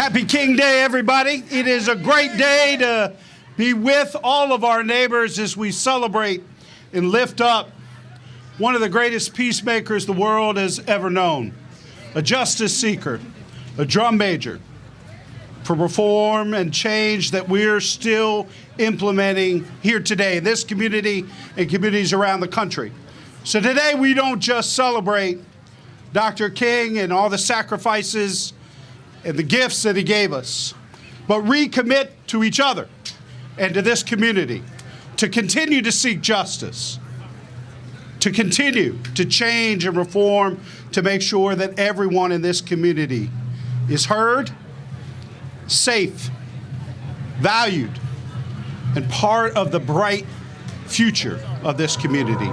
Happy King Day, everybody. It is a great day to be with all of our neighbors as we celebrate and lift up one of the greatest peacemakers the world has ever known, a justice seeker, a drum major for reform and change that we're still implementing here today in this community and communities around the country. So today we don't just celebrate Dr. King and all the sacrifices and the gifts that he gave us, but recommit to each other and to this community to continue to seek justice, to continue to change and reform, to make sure that everyone in this community is heard, safe, valued, and part of the bright future of this community.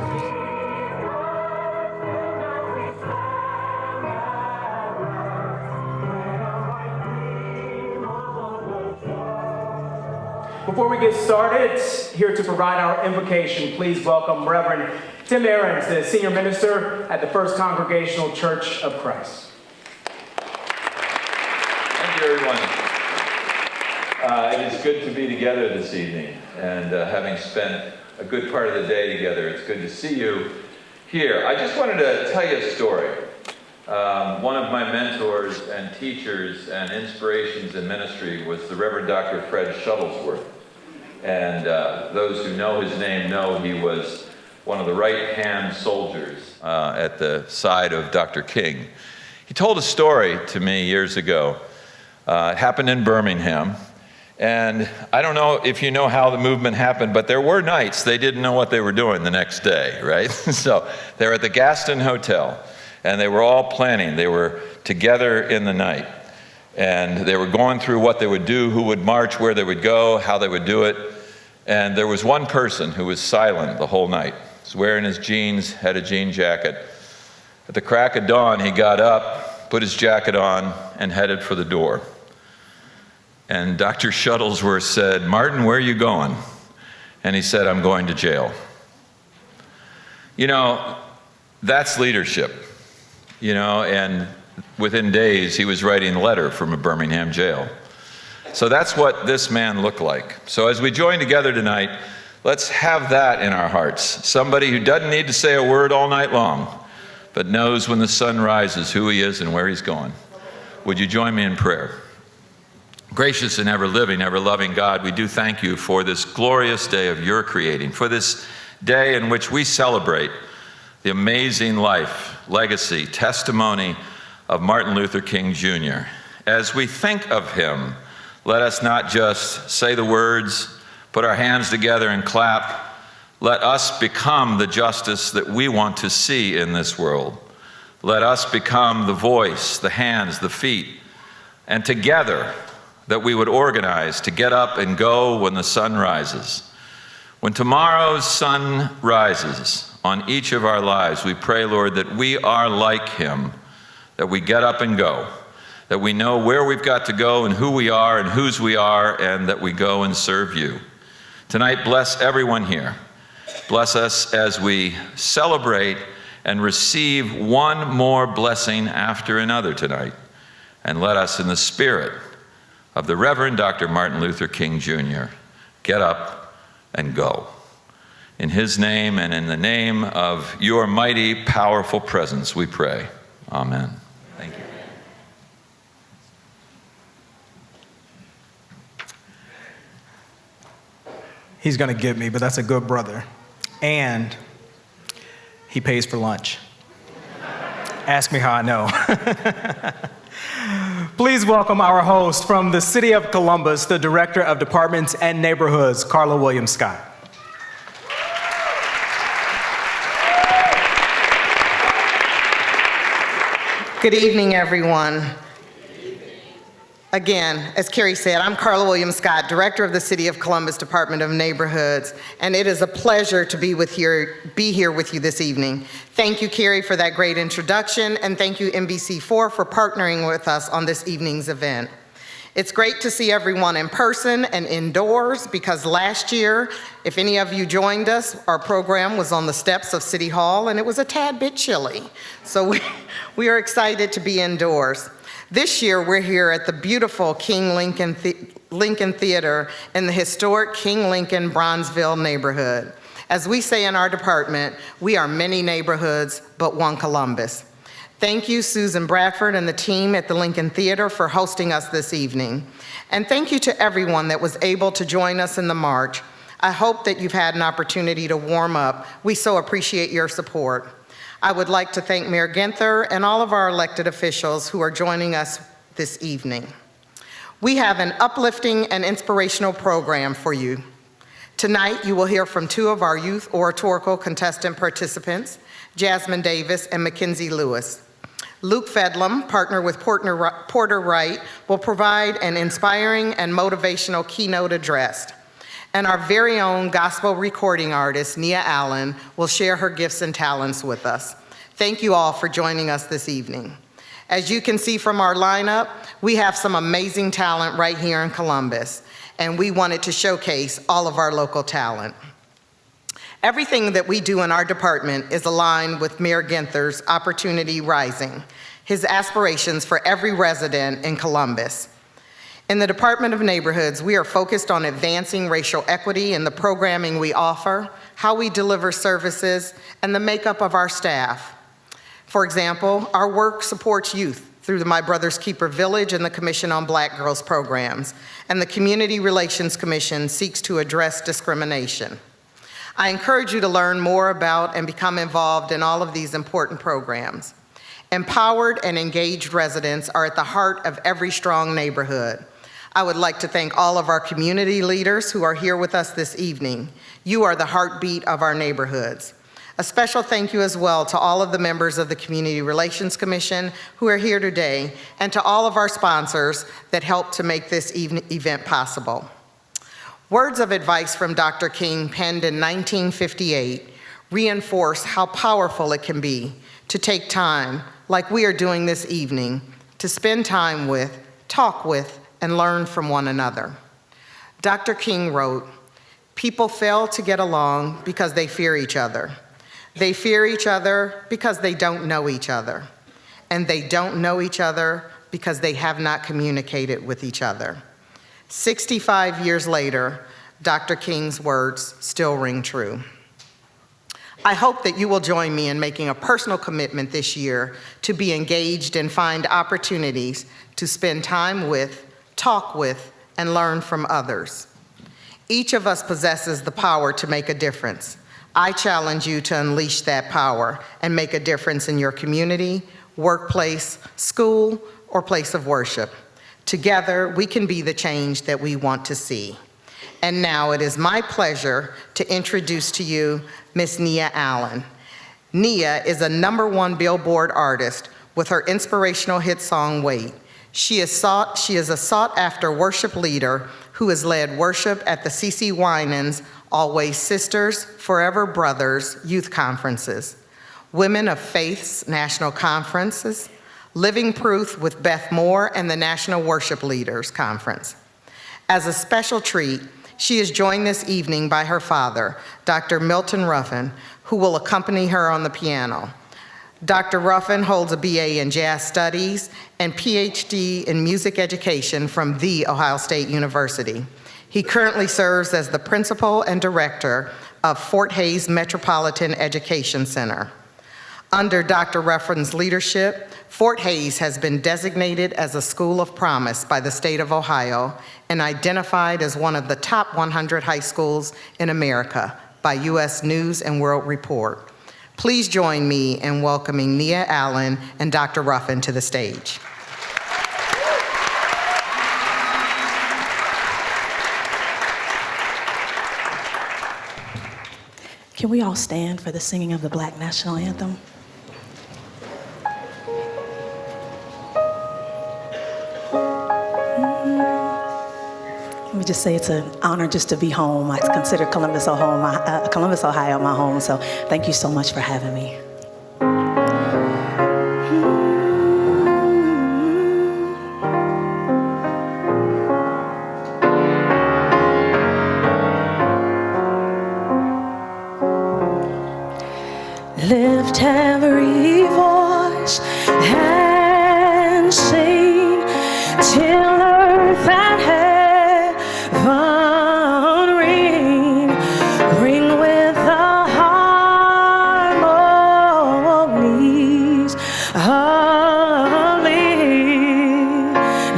Before we get started, here to provide our invocation, please welcome Reverend Tim Ahrens, the Senior Minister at the First Congregational Church of Christ. Thank you, everyone. It is good to be together this evening, and having spent a good part of the day together, it's good to see you here. I just wanted to tell you a story. One of my mentors and teachers and inspirations in ministry was the Reverend Dr. Fred Shuttlesworth. And those who know his name know he was one of the right-hand soldiers at the side of Dr. King. He told a story to me years ago. It happened in Birmingham. And I don't know if you know how the movement happened, but there were nights they didn't know what they were doing the next day, right? So they were at the Gaston Hotel, and they were all planning. They were together in the night. And they were going through what they would do, who would march, where they would go, how they would do it. And there was one person who was silent the whole night. He was wearing his jeans, had a jean jacket. At the crack of dawn, he got up, put his jacket on, and headed for the door. And Dr. Shuttlesworth said, "Martin, where are you going?" And he said, "I'm going to jail." You know, that's leadership. You know, and within days, he was writing a letter from a Birmingham jail. So that's what this man looked like. So as we join together tonight, let's have that in our hearts. Somebody who doesn't need to say a word all night long, but knows when the sun rises who he is and where he's going. Would you join me in prayer? Gracious and ever-living, ever-loving God, we do thank you for this glorious day of your creating, for this day in which we celebrate the amazing life, legacy, testimony of Martin Luther King Jr. As we think of him, let us not just say the words, put our hands together and clap. Let us become the justice that we want to see in this world. Let us become the voice, the hands, the feet, and together that we would organize to get up and go when the sun rises. When tomorrow's sun rises on each of our lives, we pray, Lord, that we are like him, that we get up and go, that we know where we've got to go and who we are and whose we are, and that we go and serve you. Tonight, bless everyone here. Bless us as we celebrate and receive one more blessing after another tonight. And let us, in the spirit of the Reverend Dr. Martin Luther King Jr., get up and go. In his name and in the name of your mighty, powerful presence, we pray. Amen. Thank you. He's going to get me, but that's a good brother. And he pays for lunch. Ask me how I know. Please welcome our host from the City of Columbus, the Director of Departments and Neighborhoods, Carla Williams-Scott. Good evening, everyone. Again, as Carrie said, I'm Carla Williams-Scott, Director of the City of Columbus Department of Neighborhoods, and it is a pleasure to be here with you this evening. Thank you, Carrie, for that great introduction, and thank you, NBC4, for partnering with us on this evening's event. It's great to see everyone in person and indoors, because last year, if any of you joined us, our program was on the steps of City Hall, and it was a tad bit chilly. So we are excited to be indoors. This year, we're here at the beautiful King Lincoln Theater in the historic King Lincoln Bronzeville neighborhood. As we say in our department, we are many neighborhoods, but one Columbus. Thank you, Susan Bradford and the team at the Lincoln Theater for hosting us this evening. And thank you to everyone that was able to join us in the march. I hope that you've had an opportunity to warm up. We so appreciate your support. I would like to thank Mayor Ginther and all of our elected officials who are joining us this evening. We have an uplifting and inspirational program for you. Tonight, you will hear from two of our youth oratorical contestant participants, Jasmine Davis and Mackenzie Lewis. Luke Fedlam, partner with Porter Wright, will provide an inspiring and motivational keynote address. And our very own gospel recording artist, Nia Allen, will share her gifts and talents with us. Thank you all for joining us this evening. As you can see from our lineup, we have some amazing talent right here in Columbus, and we wanted to showcase all of our local talent. Everything that we do in our department is aligned with Mayor Ginther's Opportunity Rising, his aspirations for every resident in Columbus. In the Department of Neighborhoods, we are focused on advancing racial equity in the programming we offer, how we deliver services, and the makeup of our staff. For example, our work supports youth through the My Brother's Keeper Village and the Commission on Black Girls Programs, and the Community Relations Commission seeks to address discrimination. I encourage you to learn more about and become involved in all of these important programs. Empowered and engaged residents are at the heart of every strong neighborhood. I would like to thank all of our community leaders who are here with us this evening. You are the heartbeat of our neighborhoods. A special thank you as well to all of the members of the Community Relations Commission who are here today, and to all of our sponsors that helped to make this event possible. Words of advice from Dr. King, penned in 1958, reinforce how powerful it can be to take time, like we are doing this evening, to spend time with, talk with, and learn from one another. Dr. King wrote, "People fail to get along because they fear each other. They fear each other because they don't know each other. And they don't know each other because they have not communicated with each other." 65 years later, Dr. King's words still ring true. I hope that you will join me in making a personal commitment this year to be engaged and find opportunities to spend time with, talk with, and learn from others. Each of us possesses the power to make a difference. I challenge you to unleash that power and make a difference in your community, workplace, school, or place of worship. Together, we can be the change that we want to see. And now it is my pleasure to introduce to you Miss Nia Allen. Nia is a #1 Billboard artist with her inspirational hit song, Wait. She is a sought-after worship leader who has led worship at the CeCe Winans Always Sisters, Forever Brothers youth conferences, Women of Faith's national conferences, Living Proof with Beth Moore and the National Worship Leaders Conference. As a special treat, she is joined this evening by her father, Dr. Milton Ruffin, who will accompany her on the piano. Dr. Ruffin holds a BA in Jazz Studies and PhD in Music Education from The Ohio State University. He currently serves as the principal and director of Fort Hays Metropolitan Education Center. Under Dr. Ruffin's leadership, Fort Hays has been designated as a school of promise by the state of Ohio and identified as one of the top 100 high schools in America by U.S. News and World Report. Please join me in welcoming Nia Allen and Dr. Ruffin to the stage. Can we all stand for the singing of the Black National Anthem? Let me just say it's an honor just to be home. I consider Columbus, Ohio my home, so thank you so much for having me. Lift every voice and sing.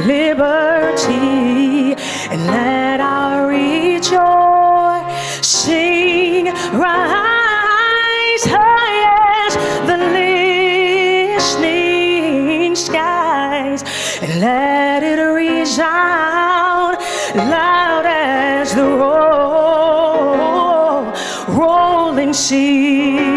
liberty, and let our rejoicing rise high as the listening skies, and let it resound loud as the rolling sea.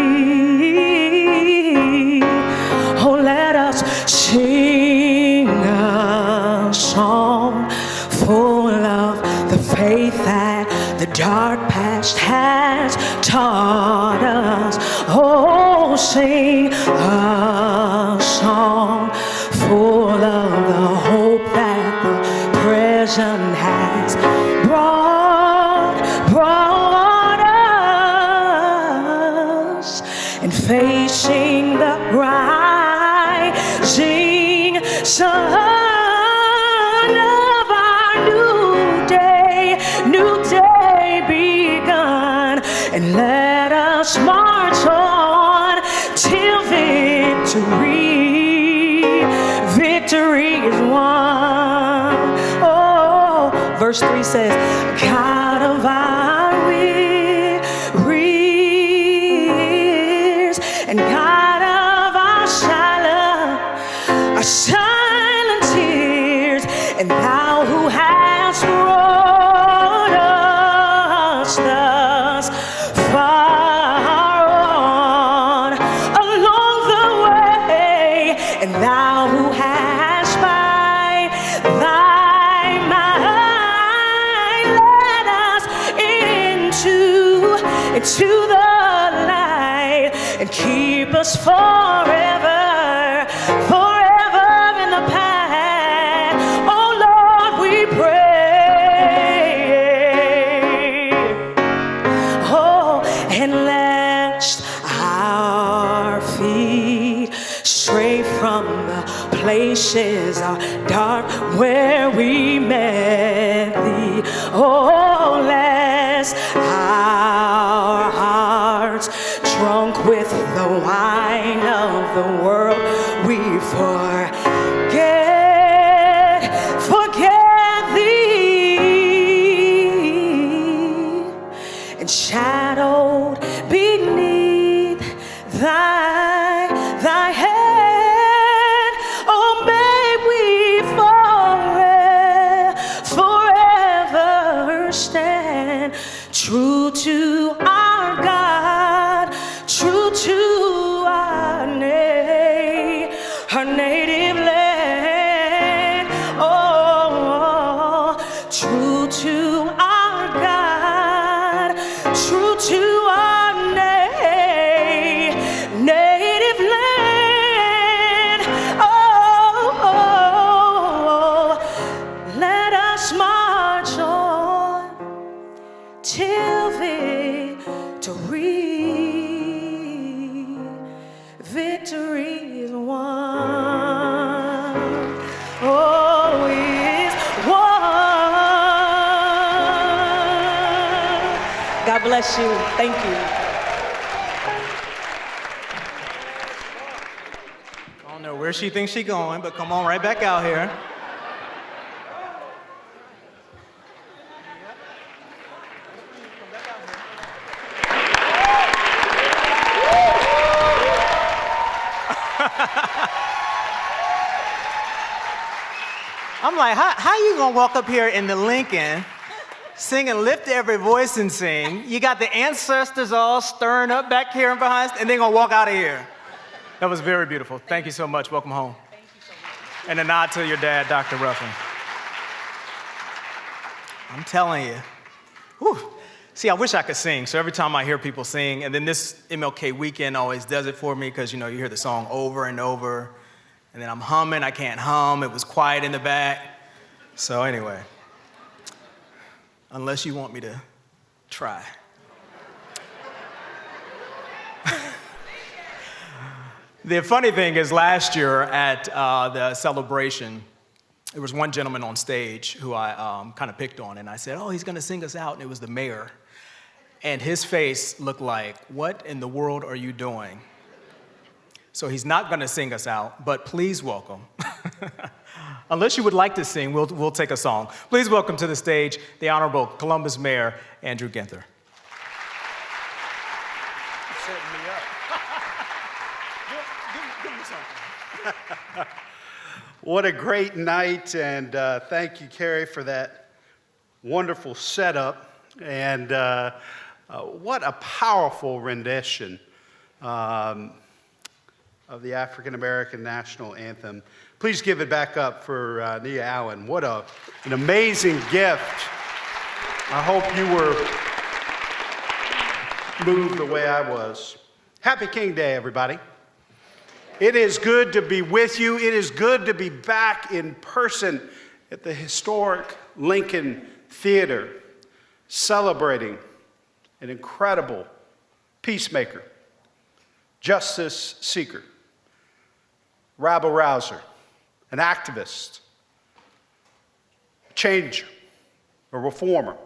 Oh, let us sing a song full of the faith that the dark past has taught us. Oh, sing a song full of the hope that the present has brought us, and facing the rising sun of our new day begun, and let us march on till victory is won. Oh, verse 3 says, God of our wearies, and God of our silent tears, and thou who hast brought us thus far on along the way, and thou who hast by thy might led us into the light, and keep us forever in the path. Oh Lord, we pray. Oh, and lest our feet stray from the places dark where we met thee. Oh, lest our hearts, drunk with the wine of the world, we forget thee, and shadowed beneath thy hand, oh, may we forever stand true to our God, true to our native land. Oh, true to our God, true to our native land. Oh, let us march on till victory is won. Oh, is won. God bless you. Thank you. I don't know where she thinks she's going, but come on right back out here. I'm like, how you gonna walk up here in the Lincoln, sing and lift every voice and sing? You got the ancestors all stirring up back here and behind, and then gonna walk out of here. That was very beautiful. Thank you so much. Welcome home. Thank you so much. And a nod to your dad, Dr. Ruffin. I'm telling you. Whew. See, I wish I could sing. So every time I hear people sing, and then this MLK weekend always does it for me because, you know, you hear the song over and over. And then I'm humming, I can't hum, it was quiet in the back. So anyway, unless you want me to try. The funny thing is last year at the celebration, there was one gentleman on stage who I kind of picked on, and I said, oh, he's gonna sing us out, and it was the mayor. And his face looked like, what in the world are you doing? So he's not going to sing us out, but please welcome. Unless you would like to sing, we'll take a song. Please welcome to the stage the Honorable Columbus Mayor Andrew Ginther. Setting me up. Give me something. What a great night, and thank you, Carrie, for that wonderful setup. And what a powerful rendition of the African American National Anthem. Please give it back up for Nia Allen. What an amazing gift. I hope you were moved the way I was. Happy King Day, everybody. It is good to be with you. It is good to be back in person at the historic Lincoln Theater, celebrating an incredible peacemaker, justice seeker, rabble-rouser, an activist, a changer, a reformer.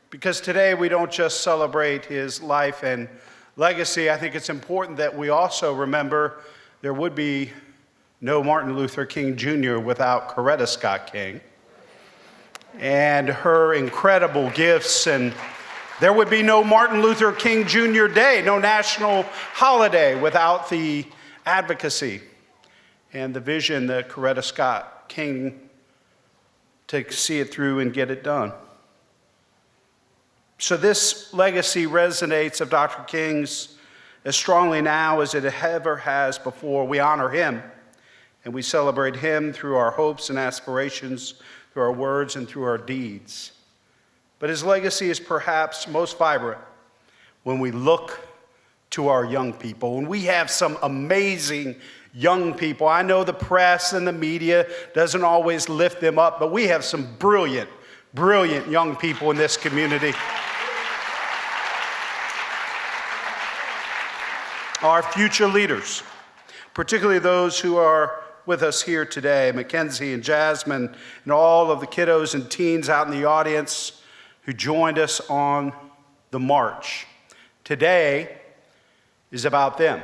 Because today we don't just celebrate his life and legacy. I think it's important that we also remember there would be no Martin Luther King Jr. without Coretta Scott King and her incredible gifts, and there would be no Martin Luther King Jr. Day, no national holiday without the advocacy and the vision that Coretta Scott King to see it through and get it done. So this legacy resonates of Dr. King's as strongly now as it ever has before. We honor him, and we celebrate him through our hopes and aspirations, through our words and through our deeds. But his legacy is perhaps most vibrant when we look to our young people. And we have some amazing young people. I know the press and the media doesn't always lift them up, but we have some brilliant, brilliant young people in this community. Our future leaders, particularly those who are with us here today, Mackenzie and Jasmine, and all of the kiddos and teens out in the audience who joined us on the march. Today is about them.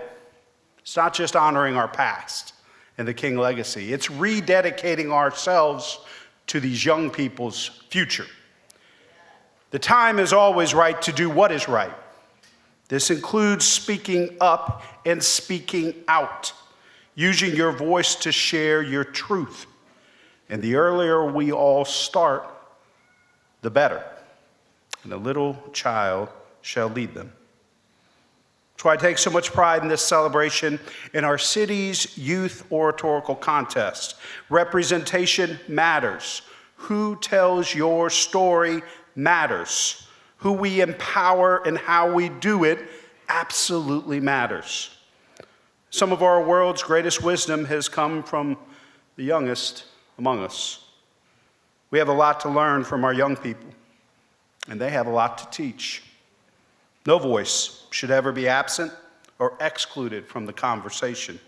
It's not just honoring our past and the King legacy. It's rededicating ourselves to these young people's future. The time is always right to do what is right. This includes speaking up and speaking out, using your voice to share your truth. And the earlier we all start, the better. And a little child shall lead them. That's why I take so much pride in this celebration in our city's youth oratorical contest. Representation matters. Who tells your story matters. Who we empower and how we do it absolutely matters. Some of our world's greatest wisdom has come from the youngest among us. We have a lot to learn from our young people, and they have a lot to teach. No voice should ever be absent or excluded from the conversation.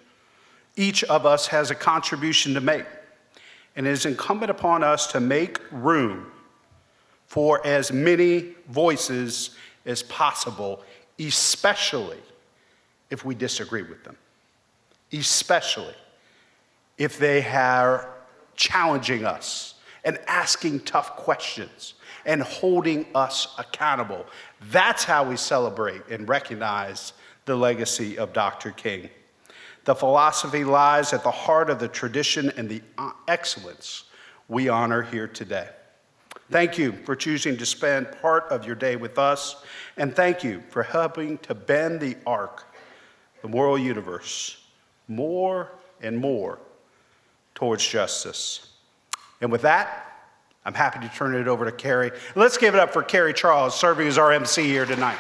Each of us has a contribution to make, and it is incumbent upon us to make room for as many voices as possible, especially if we disagree with them, especially if they are challenging us and asking tough questions and holding us accountable. That's how we celebrate and recognize the legacy of Dr. King. The philosophy lies at the heart of the tradition and the excellence we honor here today. Thank you for choosing to spend part of your day with us, and thank you for helping to bend the arc, the moral universe, more and more towards justice. And with that, I'm happy to turn it over to Carrie. Let's give it up for Carrie Charles, serving as our MC here tonight.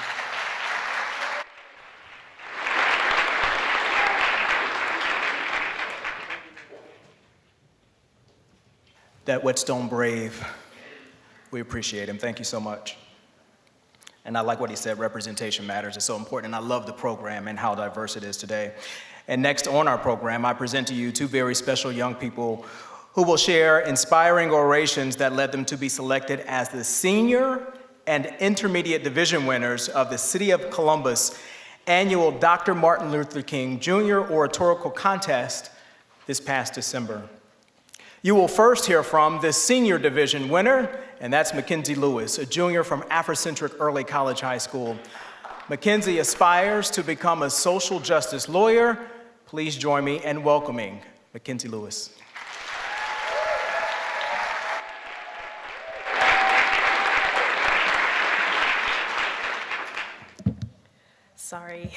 That Whetstone brave, we appreciate him. Thank you so much. And I like what he said, representation matters. It's so important, and I love the program and how diverse it is today. And next on our program, I present to you two very special young people who will share inspiring orations that led them to be selected as the senior and intermediate division winners of the City of Columbus annual Dr. Martin Luther King Jr. Oratorical Contest this past December. You will first hear from the senior division winner, and that's Mackenzie Lewis, a junior from Afrocentric Early College High School. Mackenzie aspires to become a social justice lawyer. Please join me in welcoming Mackenzie Lewis. Sorry.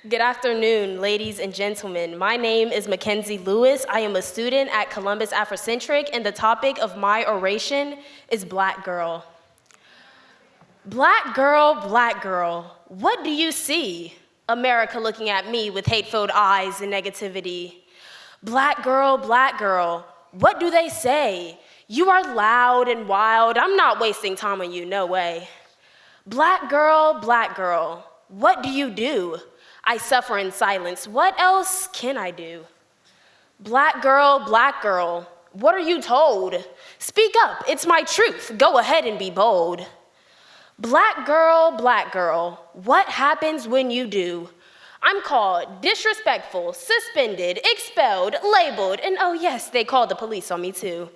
Good afternoon, ladies and gentlemen. My name is Mackenzie Lewis. I am a student at Columbus Afrocentric, and the topic of my oration is Black Girl. Black girl, what do you see? America looking at me with hate-filled eyes and negativity. Black girl, what do they say? You are loud and wild. I'm not wasting time on you, no way. Black girl, what do you do? I suffer in silence. What else can I do? Black girl, what are you told? Speak up, it's my truth. Go ahead and be bold. Black girl, what happens when you do? I'm called disrespectful, suspended, expelled, labeled, and oh yes, they called the police on me too.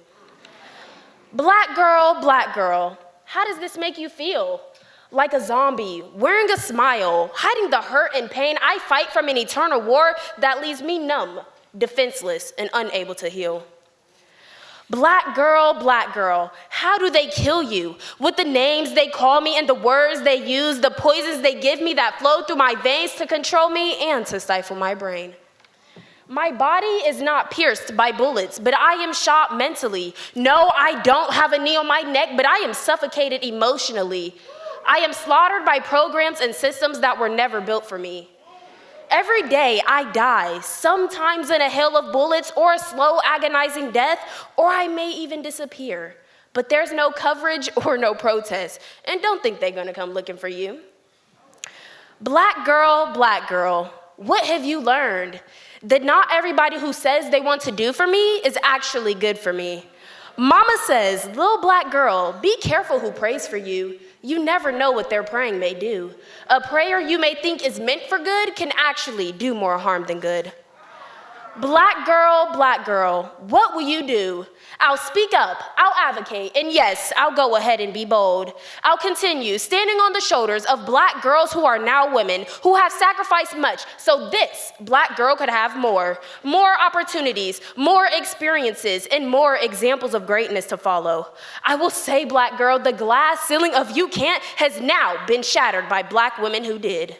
Black girl, how does this make you feel? Like a zombie, wearing a smile, hiding the hurt and pain I fight from an eternal war that leaves me numb, defenseless, and unable to heal. Black girl, how do they kill you? With the names they call me and the words they use, the poisons they give me that flow through my veins to control me and to stifle my brain. My body is not pierced by bullets, but I am shot mentally. No, I don't have a knee on my neck, but I am suffocated emotionally. I am slaughtered by programs and systems that were never built for me. Every day I die, sometimes in a hail of bullets or a slow agonizing death, or I may even disappear. But there's no coverage or no protest, and don't think they're gonna come looking for you. Black girl, what have you learned? That not everybody who says they want to do for me is actually good for me. Mama says, little black girl, be careful who prays for you. You never know what their praying may do. A prayer you may think is meant for good can actually do more harm than good. Black girl, what will you do? I'll speak up, I'll advocate, and yes, I'll go ahead and be bold. I'll continue standing on the shoulders of black girls who are now women, who have sacrificed much, so this black girl could have more opportunities, more experiences, and more examples of greatness to follow. I will say, black girl, the glass ceiling of you can't has now been shattered by black women who did.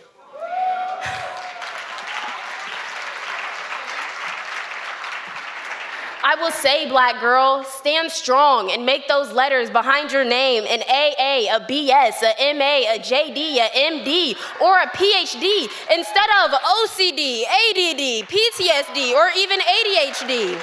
I will say, black girl, stand strong and make those letters behind your name an AA, a BS, a MA, a JD, a MD, or a PhD instead of OCD, ADD, PTSD, or even ADHD.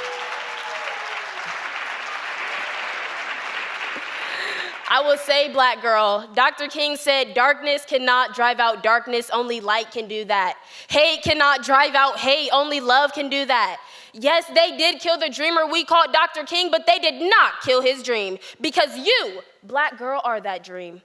I will say, black girl, Dr. King said, darkness cannot drive out darkness, only light can do that. Hate cannot drive out hate, only love can do that. Yes, they did kill the dreamer we called Dr. King, but they did not kill his dream, because you, black girl, are that dream.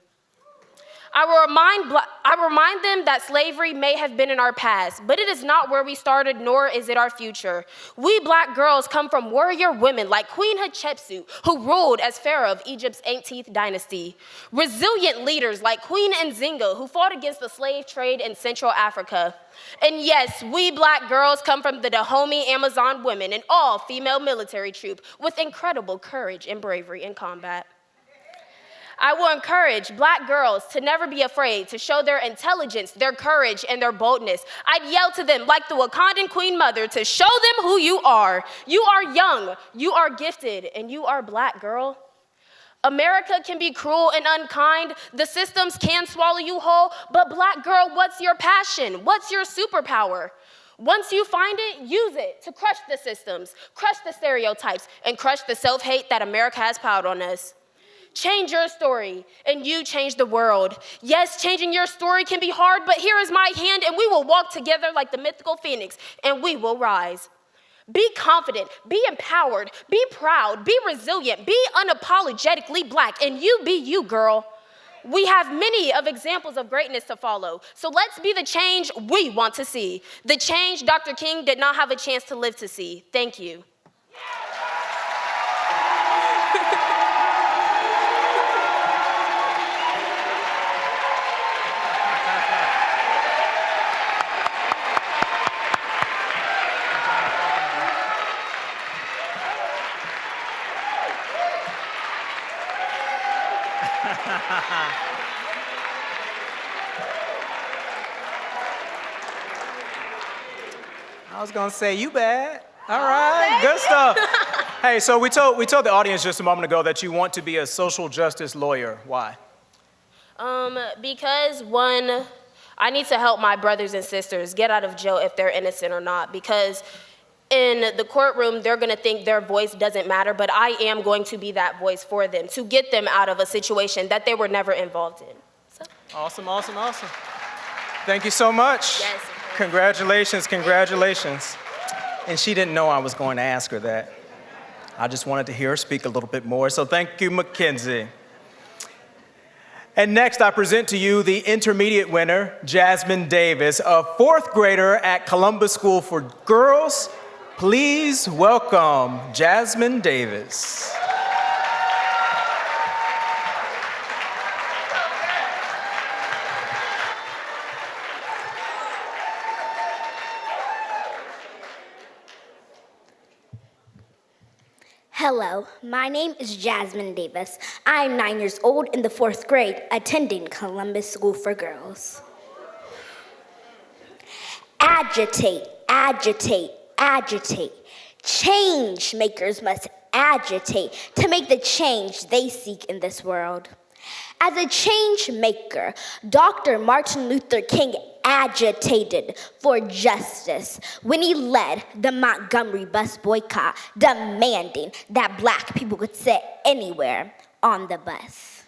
I will remind them that slavery may have been in our past, but it is not where we started, nor is it our future. We black girls come from warrior women like Queen Hatshepsut, who ruled as pharaoh of Egypt's 18th dynasty. Resilient leaders like Queen Nzinga, who fought against the slave trade in Central Africa. And yes, we black girls come from the Dahomey Amazon women, an all-female military troop with incredible courage and bravery in combat. I will encourage black girls to never be afraid to show their intelligence, their courage, and their boldness. I'd yell to them like the Wakandan Queen Mother to show them who you are. You are young, you are gifted, and you are black, girl. America can be cruel and unkind. The systems can swallow you whole, but black girl, what's your passion? What's your superpower? Once you find it, use it to crush the systems, crush the stereotypes, and crush the self-hate that America has piled on us. Change your story, and you change the world. Yes, changing your story can be hard, but here is my hand, and we will walk together like the mythical phoenix, and we will rise. Be confident, be empowered, be proud, be resilient, be unapologetically black, and you be you, girl. We have many of examples of greatness to follow. So let's be the change we want to see. The change Dr. King did not have a chance to live to see. Thank you. I was gonna say, you bad. All right, good stuff. Hey, so we told the audience just a moment ago that you want to be a social justice lawyer. Why? Because one, I need to help my brothers and sisters get out of jail if they're innocent or not, because in the courtroom, they're gonna think their voice doesn't matter, but I am going to be that voice for them to get them out of a situation that they were never involved in. So. Awesome, awesome, awesome. Thank you so much. Yes. Congratulations, congratulations. And she didn't know I was going to ask her that. I just wanted to hear her speak a little bit more, so thank you, Mackenzie. And next, I present to you the intermediate winner, Jasmine Davis, a fourth grader at Columbus School for Girls. Please welcome Jasmine Davis. Hello, my name is Jasmine Davis. I am 9 years old in the 4th grade, attending Columbus School for Girls. Agitate, agitate, agitate. Change makers must agitate to make the change they seek in this world. As a change maker, Dr. Martin Luther King agitated for justice when he led the Montgomery bus boycott, demanding that Black people could sit anywhere on the bus.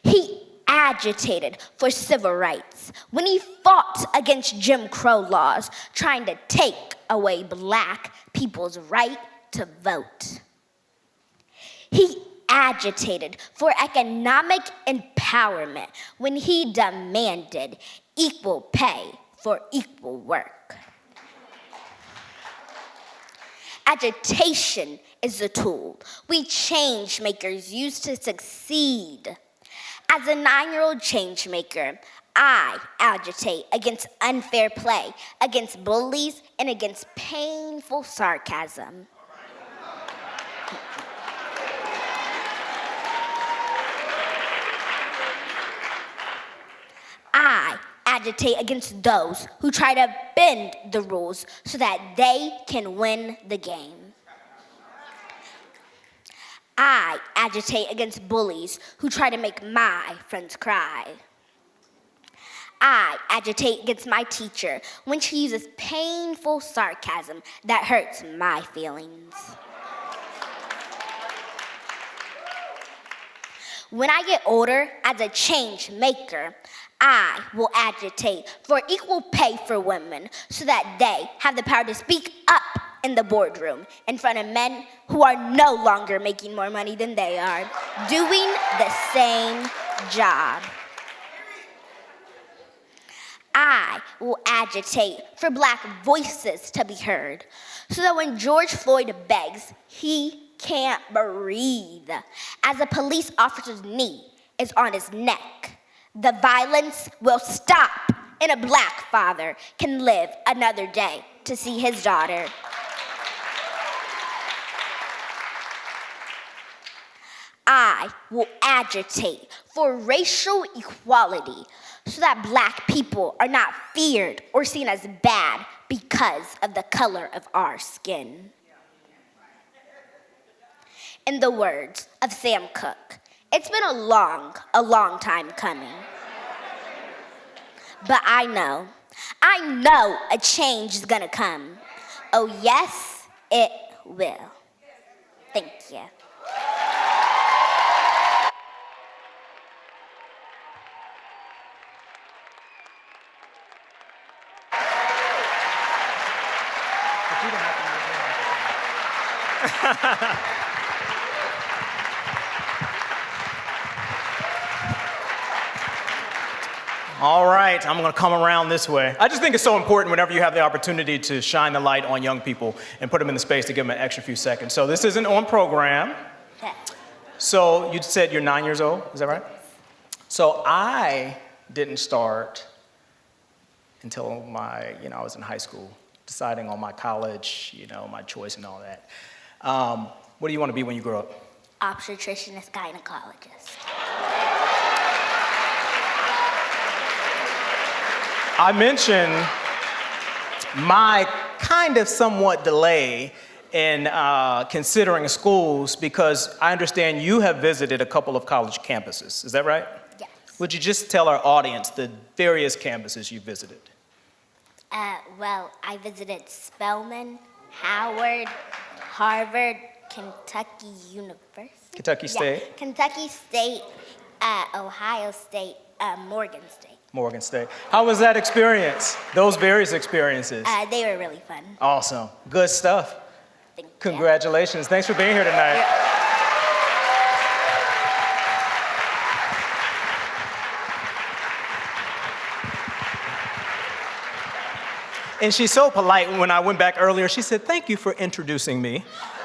He agitated for civil rights when he fought against Jim Crow laws, trying to take away Black people's right to vote. He agitated for economic empowerment when he demanded equal pay for equal work. Agitation is the tool we change makers use to succeed. As a 9-year-old change maker, I agitate against unfair play, against bullies, and against painful sarcasm. I agitate against those who try to bend the rules so that they can win the game. I agitate against bullies who try to make my friends cry. I agitate against my teacher when she uses painful sarcasm that hurts my feelings. When I get older, as a change maker, I will agitate for equal pay for women so that they have the power to speak up in the boardroom in front of men who are no longer making more money than they are, doing the same job. I will agitate for Black voices to be heard so that when George Floyd begs, he can't breathe, as a police officer's knee is on his neck, the violence will stop and a Black father can live another day to see his daughter. I will agitate for racial equality so that Black people are not feared or seen as bad because of the color of our skin. In the words of Sam Cooke, it's been a long time coming. But I know a change is gonna come. Oh yes, it will. Thank you. All right, I'm gonna come around this way. I just think it's so important whenever you have the opportunity to shine the light on young people and put them in the space to give them an extra few seconds. So this isn't on program. Okay. So you said you're 9 years old, is that right? So I didn't start until I was in high school, deciding on my college, my choice and all that. What do you want to be when you grow up? Obstetricianist, gynecologist. I mentioned my kind of somewhat delay in considering schools because I understand you have visited a couple of college campuses. Is that right? Yes. Would you just tell our audience the various campuses you visited? Well, I visited Spelman, Howard, Harvard, Kentucky University. Kentucky State? Yeah, Kentucky State, Ohio State, Morgan State. Morgan State. How was that experience? Those various experiences? They were really fun. Awesome. Good stuff. Thank you. Congratulations. Thanks for being here tonight. And she's so polite. When I went back earlier, she said, "Thank you for introducing me."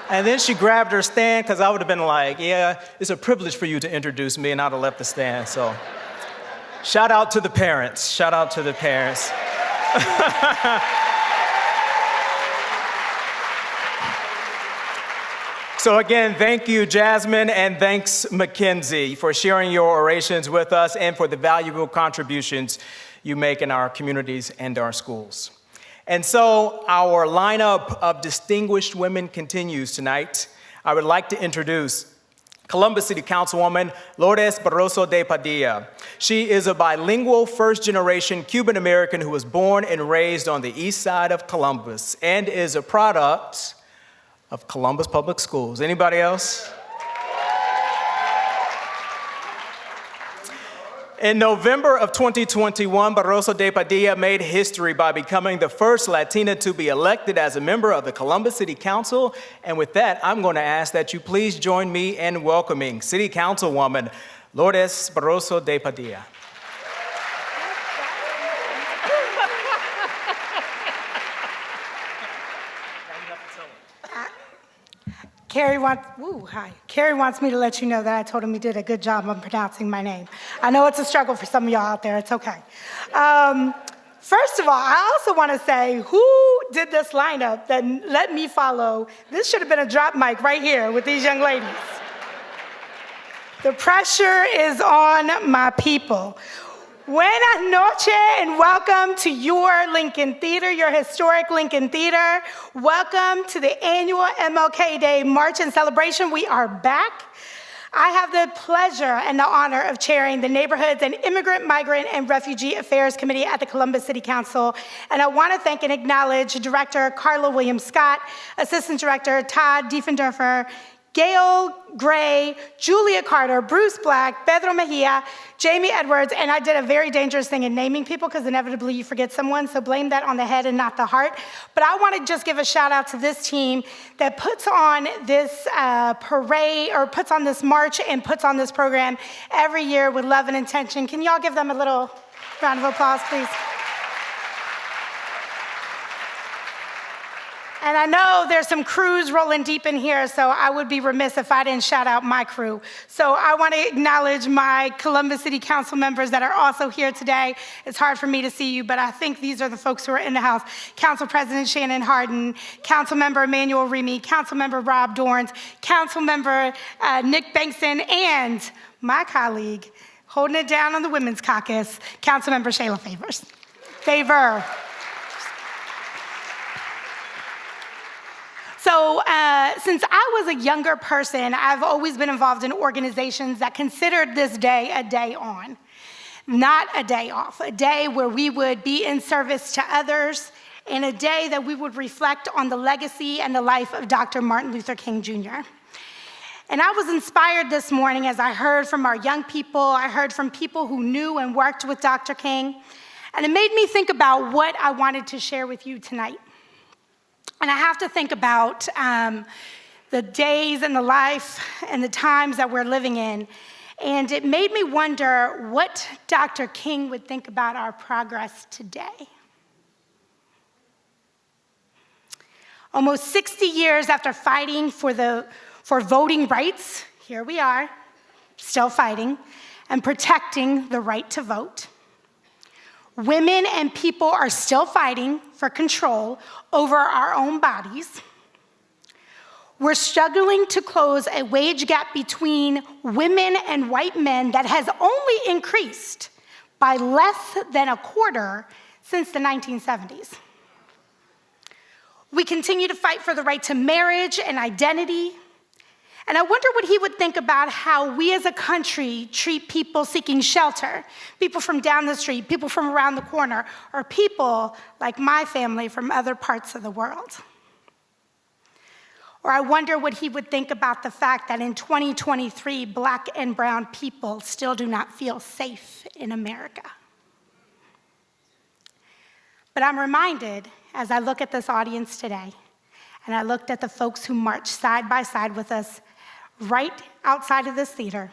And then she grabbed her stand, because I would have been like, "Yeah, it's a privilege for you to introduce me," and I'd have left the stand. So shout out to the parents. Shout out to the parents. So again, thank you, Jasmine, and thanks, Mackenzie, for sharing your orations with us and for the valuable contributions you make in our communities and our schools. And so our lineup of distinguished women continues tonight. I would like to introduce Columbus City Councilwoman Lourdes Barroso de Padilla. She is a bilingual first-generation Cuban-American who was born and raised on the east side of Columbus and is a product of Columbus Public Schools. Anybody else? In November of 2021, Barroso de Padilla made history by becoming the first Latina to be elected as a member of the Columbus City Council. And with that, I'm going to ask that you please join me in welcoming City Councilwoman Lourdes Barroso de Padilla. Carrie wants me to let you know that I told him he did a good job on pronouncing my name. I know it's a struggle for some of y'all out there. It's okay. First of all, I also want to say, who did this lineup that let me follow? This should have been a drop mic right here with these young ladies. The pressure is on my people. Buenas noches and welcome to your Lincoln Theater, your historic Lincoln Theater. Welcome to the annual MLK Day March and Celebration. We are back. I have the pleasure and the honor of chairing the Neighborhoods and Immigrant, Migrant, and Refugee Affairs Committee at the Columbus City Council. And I want to thank and acknowledge Director Carla Williams Scott, Assistant Director Todd Diefendorfer, Gail Gray, Julia Carter, Bruce Black, Pedro Mejia, Jamie Edwards, and I did a very dangerous thing in naming people because inevitably you forget someone, so blame that on the head and not the heart. But I want to just give a shout out to this team that puts on this parade, or puts on this march and puts on this program every year with love and intention. Can y'all give them a little round of applause, please? And I know there's some crews rolling deep in here, so I would be remiss if I didn't shout out my crew. So I want to acknowledge my Columbus City Council members that are also here today. It's hard for me to see you, but I think these are the folks who are in the house. Council President Shannon Hardin, Council Member Emmanuel Remy, Council Member Rob Dorns, Council Member Nick Bankson, and my colleague, holding it down on the Women's Caucus, Council Member Shayla Favor. So since I was a younger person, I've always been involved in organizations that considered this day a day on, not a day off, a day where we would be in service to others, and a day that we would reflect on the legacy and the life of Dr. Martin Luther King Jr. And I was inspired this morning as I heard from our young people, I heard from people who knew and worked with Dr. King, and it made me think about what I wanted to share with you tonight. And I have to think about the days and the life and the times that we're living in. And it made me wonder what Dr. King would think about our progress today. Almost 60 years after fighting for voting rights, here we are, still fighting, and protecting the right to vote. Women and people are still fighting for control over our own bodies. We're struggling to close a wage gap between women and white men that has only increased by less than a quarter since the 1970s. We continue to fight for the right to marriage and identity. And I wonder what he would think about how we as a country treat people seeking shelter, people from down the street, people from around the corner, or people like my family from other parts of the world. Or I wonder what he would think about the fact that in 2023, Black and brown people still do not feel safe in America. But I'm reminded, as I look at this audience today, and I looked at the folks who marched side by side with us right outside of this theater,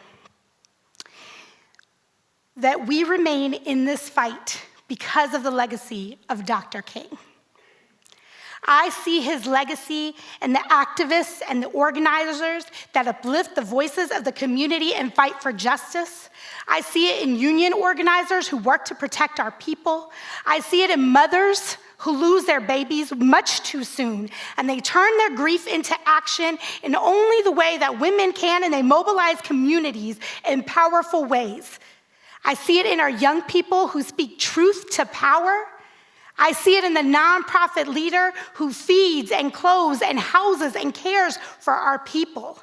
that we remain in this fight because of the legacy of Dr. King. I see his legacy in the activists and the organizers that uplift the voices of the community and fight for justice. I see it in union organizers who work to protect our people. I see it in mothers who lose their babies much too soon, and they turn their grief into action in only the way that women can, and they mobilize communities in powerful ways. I see it in our young people who speak truth to power. I see it in the nonprofit leader who feeds and clothes and houses and cares for our people,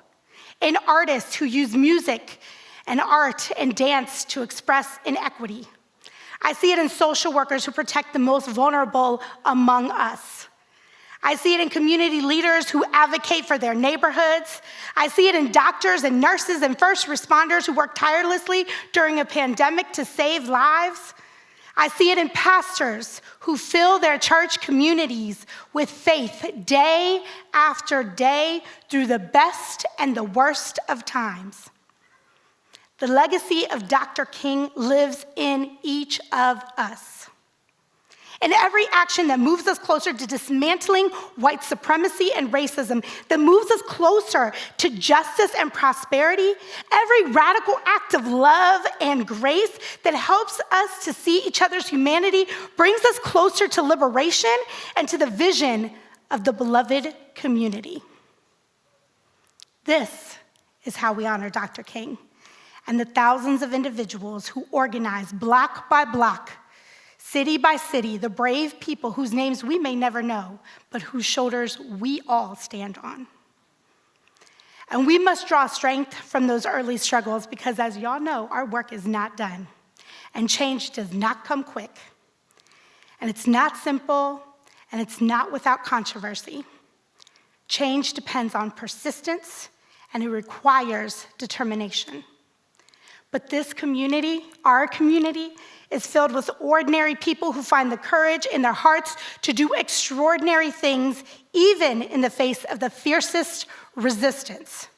in artists who use music and art and dance to express inequity. I see it in social workers who protect the most vulnerable among us. I see it in community leaders who advocate for their neighborhoods. I see it in doctors and nurses and first responders who work tirelessly during a pandemic to save lives. I see it in pastors who fill their church communities with faith day after day through the best and the worst of times. The legacy of Dr. King lives in each of us. In every action that moves us closer to dismantling white supremacy and racism, that moves us closer to justice and prosperity, every radical act of love and grace that helps us to see each other's humanity brings us closer to liberation and to the vision of the beloved community. This is how we honor Dr. King and the thousands of individuals who organize block by block, city by city, the brave people whose names we may never know, but whose shoulders we all stand on. And we must draw strength from those early struggles because, as y'all know, our work is not done, and change does not come quick. And it's not simple, and it's not without controversy. Change depends on persistence, and it requires determination. But this community, our community, is filled with ordinary people who find the courage in their hearts to do extraordinary things, even in the face of the fiercest resistance.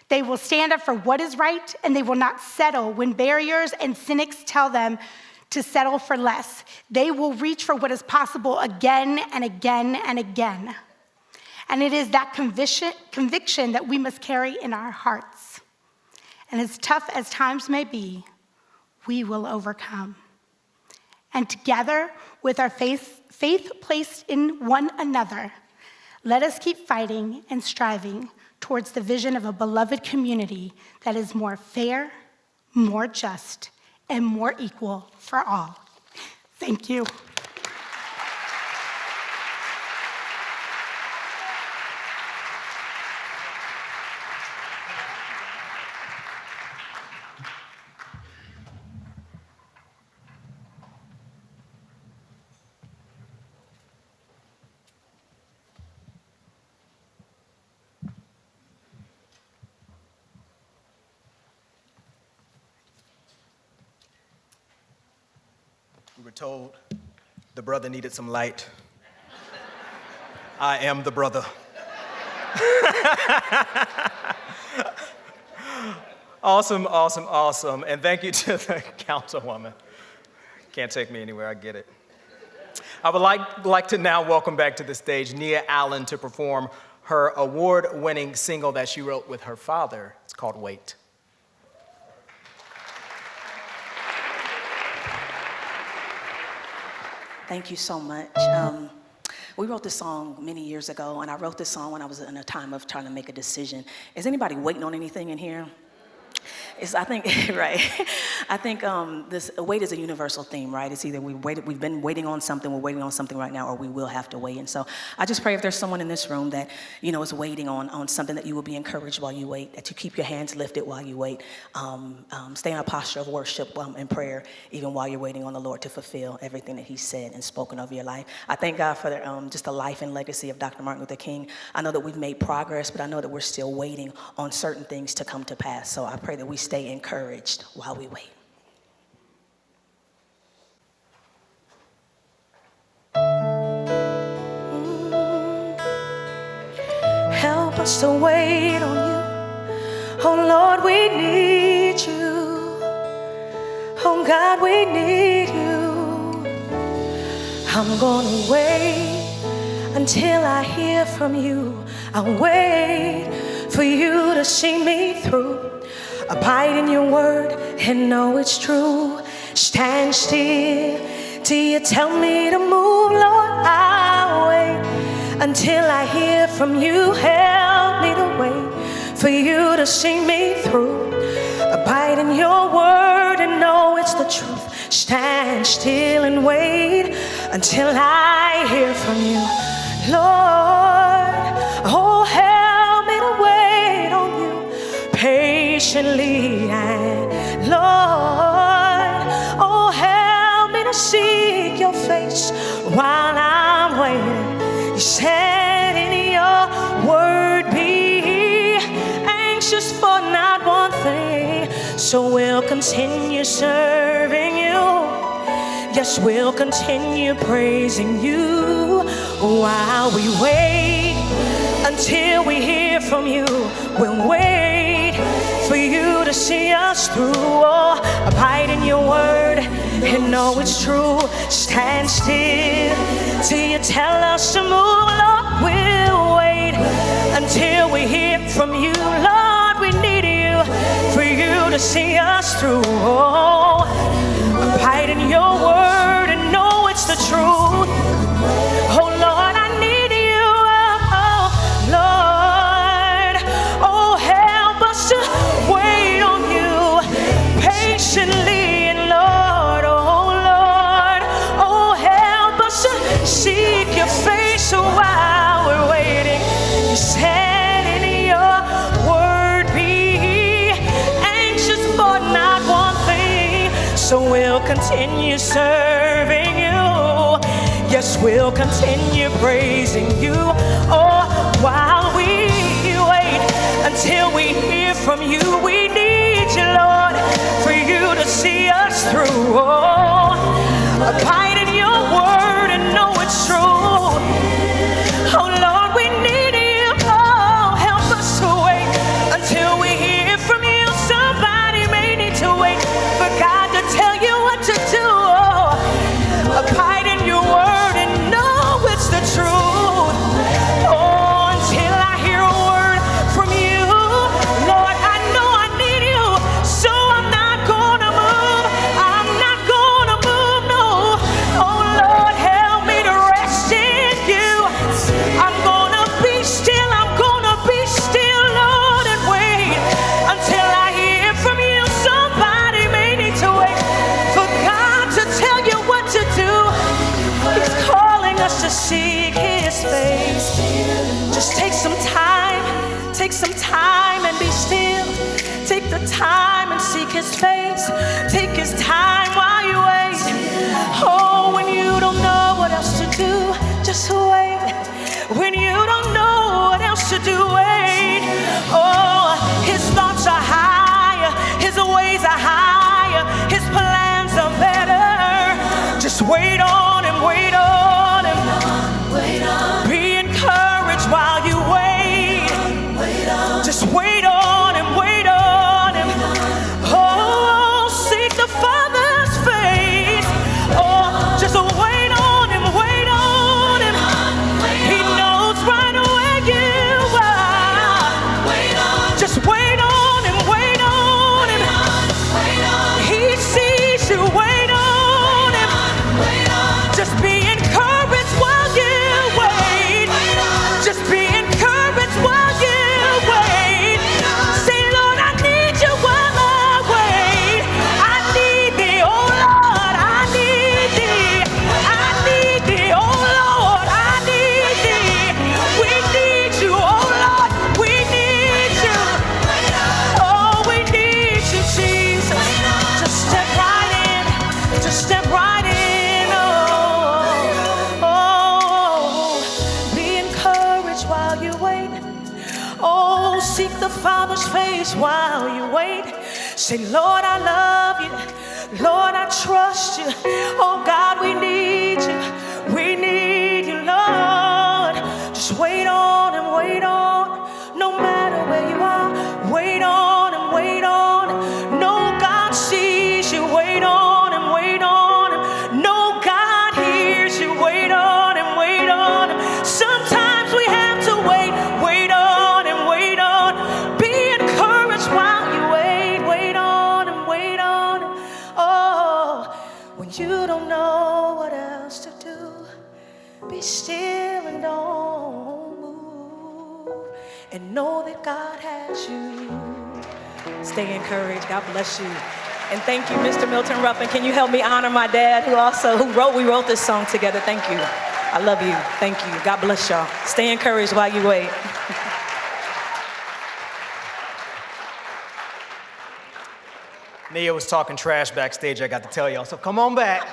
They will stand up for what is right, and they will not settle when barriers and cynics tell them to settle for less. They will reach for what is possible again and again and again. And it is that conviction that we must carry in our hearts. And as tough as times may be, we will overcome. And together, with our faith placed in one another, let us keep fighting and striving towards the vision of a beloved community that is more fair, more just, and more equal for all. Thank you. We were told the brother needed some light. I am the brother. Awesome, awesome, awesome. And thank you to the councilwoman. Can't take me anywhere, I get it. I would like to now welcome back to the stage Nia Allen to perform her award-winning single that she wrote with her father. It's called Wait. Thank you so much. We wrote this song many years ago, and I wrote this song when I was in a time of trying to make a decision. Is anybody waiting on anything in here? I think this wait is a universal theme, right? It's either we've been waiting on something, we're waiting on something right now, or we will have to wait. And so I just pray if there's someone in this room that, is waiting on something, that you will be encouraged while you wait, that you keep your hands lifted while you wait. Stay in a posture of worship and prayer, even while you're waiting on the Lord to fulfill everything that He said and spoken over your life. I thank God for just the life and legacy of Dr. Martin Luther King. I know that we've made progress, but I know that we're still waiting on certain things to come to pass. So I pray that we stay encouraged while we wait. Help us to wait on you. Oh Lord, we need you. Oh God, we need you. I'm gonna wait until I hear from you. I'll wait for you to see me through. Abide in your word and know it's true. Stand still till you tell me to move, Lord. I'll wait until I hear from you. Help me to wait for you to see me through. Abide in your word and know it's the truth. Stand still and wait until I hear from you, Lord. Oh, help me to wait on you patiently, and Lord, oh, help me to seek your face while I'm waiting. You said in your word, be anxious for not one thing, so we'll continue serving you. Yes, we'll continue praising you while we wait until we hear from you. We'll wait for you to see us through. Oh, abide in your word and know it's true. Stand still till you tell us to move, Lord. We'll wait until we hear from you, Lord. We need you for you to see us through. Oh, abide in your word and know it's the truth. Oh Lord, I need you. Oh Lord, oh help us to wait on you patiently. And Lord, oh help us to seek your face while we're waiting. You said in your word, be anxious for not one thing, so we'll continue serving you. Yes, we'll continue praising you. Oh, while we wait until we hear from you, we need you, Lord, for you to see us through. Oh, abide in your word and know it's true. Oh, Lord, we need you. Oh, help us to wait until we hear from you. Somebody may need to wait for God to tell you what to do. Oh, abide in your word and know it's the truth. Oh, until I hear a word from you, Lord, I know I need you, so I'm not gonna move. I'm not gonna move, no. Oh, Lord, help me to rest in you. I'm gonna be still, Lord, and wait until I hear from you. Somebody may need to wait for God to tell you what to do. He's calling us to seek His face. Just take some time and be still. Take the time and seek His face. Take His time while you wait. Oh, when you don't know what else to do, just wait. When you don't know what else to do, wait. Oh, His thoughts are higher, His ways are higher, His plans are better. Just wait on Him, wait on Him. Be encouraged while you wait. Just wait on Him, wait on Him. wait. Oh, seek the Father's face while you wait. Say, Lord, I love you. Lord, I trust you. Oh, God, we need you. We need you, Lord. Just wait on and wait on. No matter where you are, wait on and wait on. No, God sees you. Wait on and wait on. No, God hears you. Wait on and wait on. Sometimes we have to wait. Wait on and wait on. Be encouraged while you wait. Wait on and wait on. Oh, when you don't know what else to do, be still and don't move. And know that God has you. Stay encouraged. God bless you. And thank you, Mr. Milton Ruffin. Can you help me honor my dad, we wrote this song together. Thank you. I love you. Thank you. God bless y'all. Stay encouraged while you wait. Nia was talking trash backstage, I got to tell y'all. So come on back.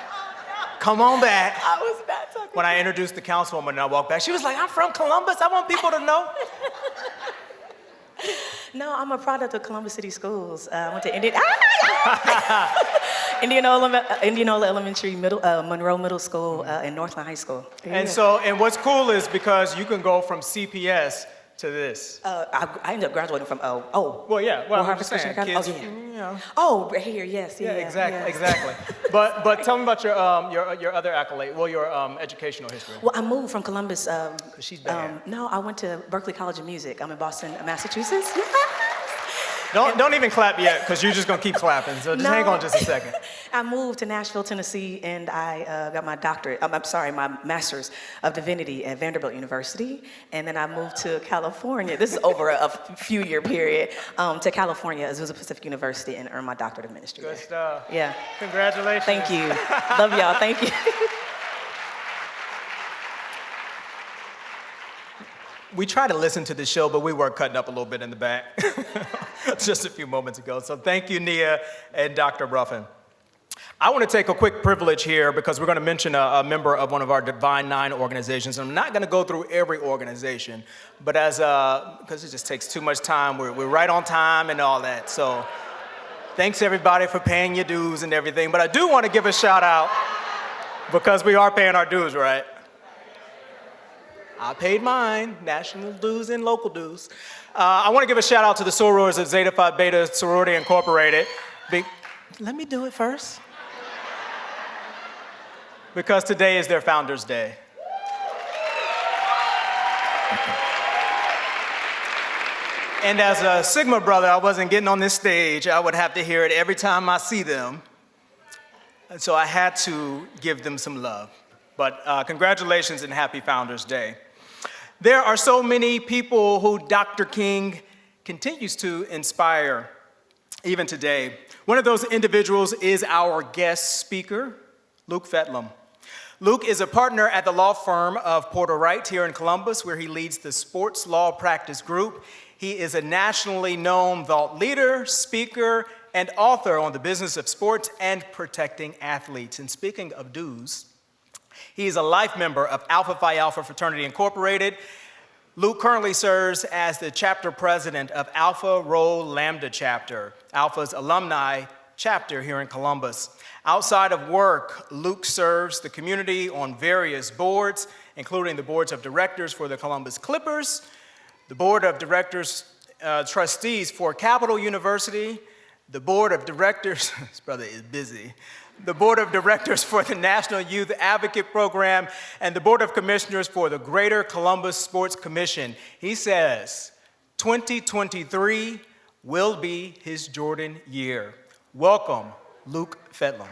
Come on back. I was not talking. When I introduced the councilwoman and I walked back, she was like, I'm from Columbus. I want people to know. No, I'm a product of Columbus City Schools. I went to Indianola Elementary, Monroe Middle School, and Northland High School. And what's cool is because you can go from CPS to this. I ended up graduating from Well, yeah. Well, I'm just saying, kids, right here, yes. Yeah, exactly. But tell me about your other accolade. Well, your educational history. Well, I moved from Columbus. Because she's bad. No, I went to Berkeley College of Music. I'm in Boston, Massachusetts. Don't even clap yet, because you're just gonna keep clapping. So just hang on just a second. I moved to Nashville, Tennessee, and I got my doctorate. My master's of divinity at Vanderbilt University, and then I moved to California. This is over a few-year period to California, Azusa Pacific University, and earned my doctorate of ministry. Good stuff. Yeah. Congratulations. Thank you. Love y'all. Thank you. We try to listen to the show, but we were cutting up a little bit in the back just a few moments ago. So thank you, Nia and Dr. Ruffin. I want to take a quick privilege here because we're going to mention a member of one of our Divine Nine organizations. I'm not going to go through every organization, but because it just takes too much time, we're right on time and all that. So thanks everybody for paying your dues and everything. But I do want to give a shout out because we are paying our dues, right? I paid mine, national dues and local dues. I want to give a shout out to the sorors of Zeta Phi Beta Sorority Incorporated. Let me do it first. Because today is their Founders Day. And as a Sigma brother, I wasn't getting on this stage. I would have to hear it every time I see them. And so I had to give them some love. But congratulations and happy Founders Day. There are so many people who Dr. King continues to inspire, even today. One of those individuals is our guest speaker, Luke Fetlum. Luke is a partner at the law firm of Porter Wright here in Columbus, where he leads the Sports Law Practice Group. He is a nationally known thought leader, speaker, and author on the business of sports and protecting athletes. And speaking of dues, he is a life member of Alpha Phi Alpha Fraternity Incorporated. Luke currently serves as the chapter president of Alpha Rho Lambda Chapter, Alpha's alumni chapter here in Columbus. Outside of work, Luke serves the community on various boards, including the boards of directors for the Columbus Clippers, the board of directors, trustees for Capital University, the board of directors, this brother is busy, the board of directors for the National Youth Advocate Program, and the board of commissioners for the Greater Columbus Sports Commission. He says 2023 will be his Jordan year. Welcome, Luke Fetlum.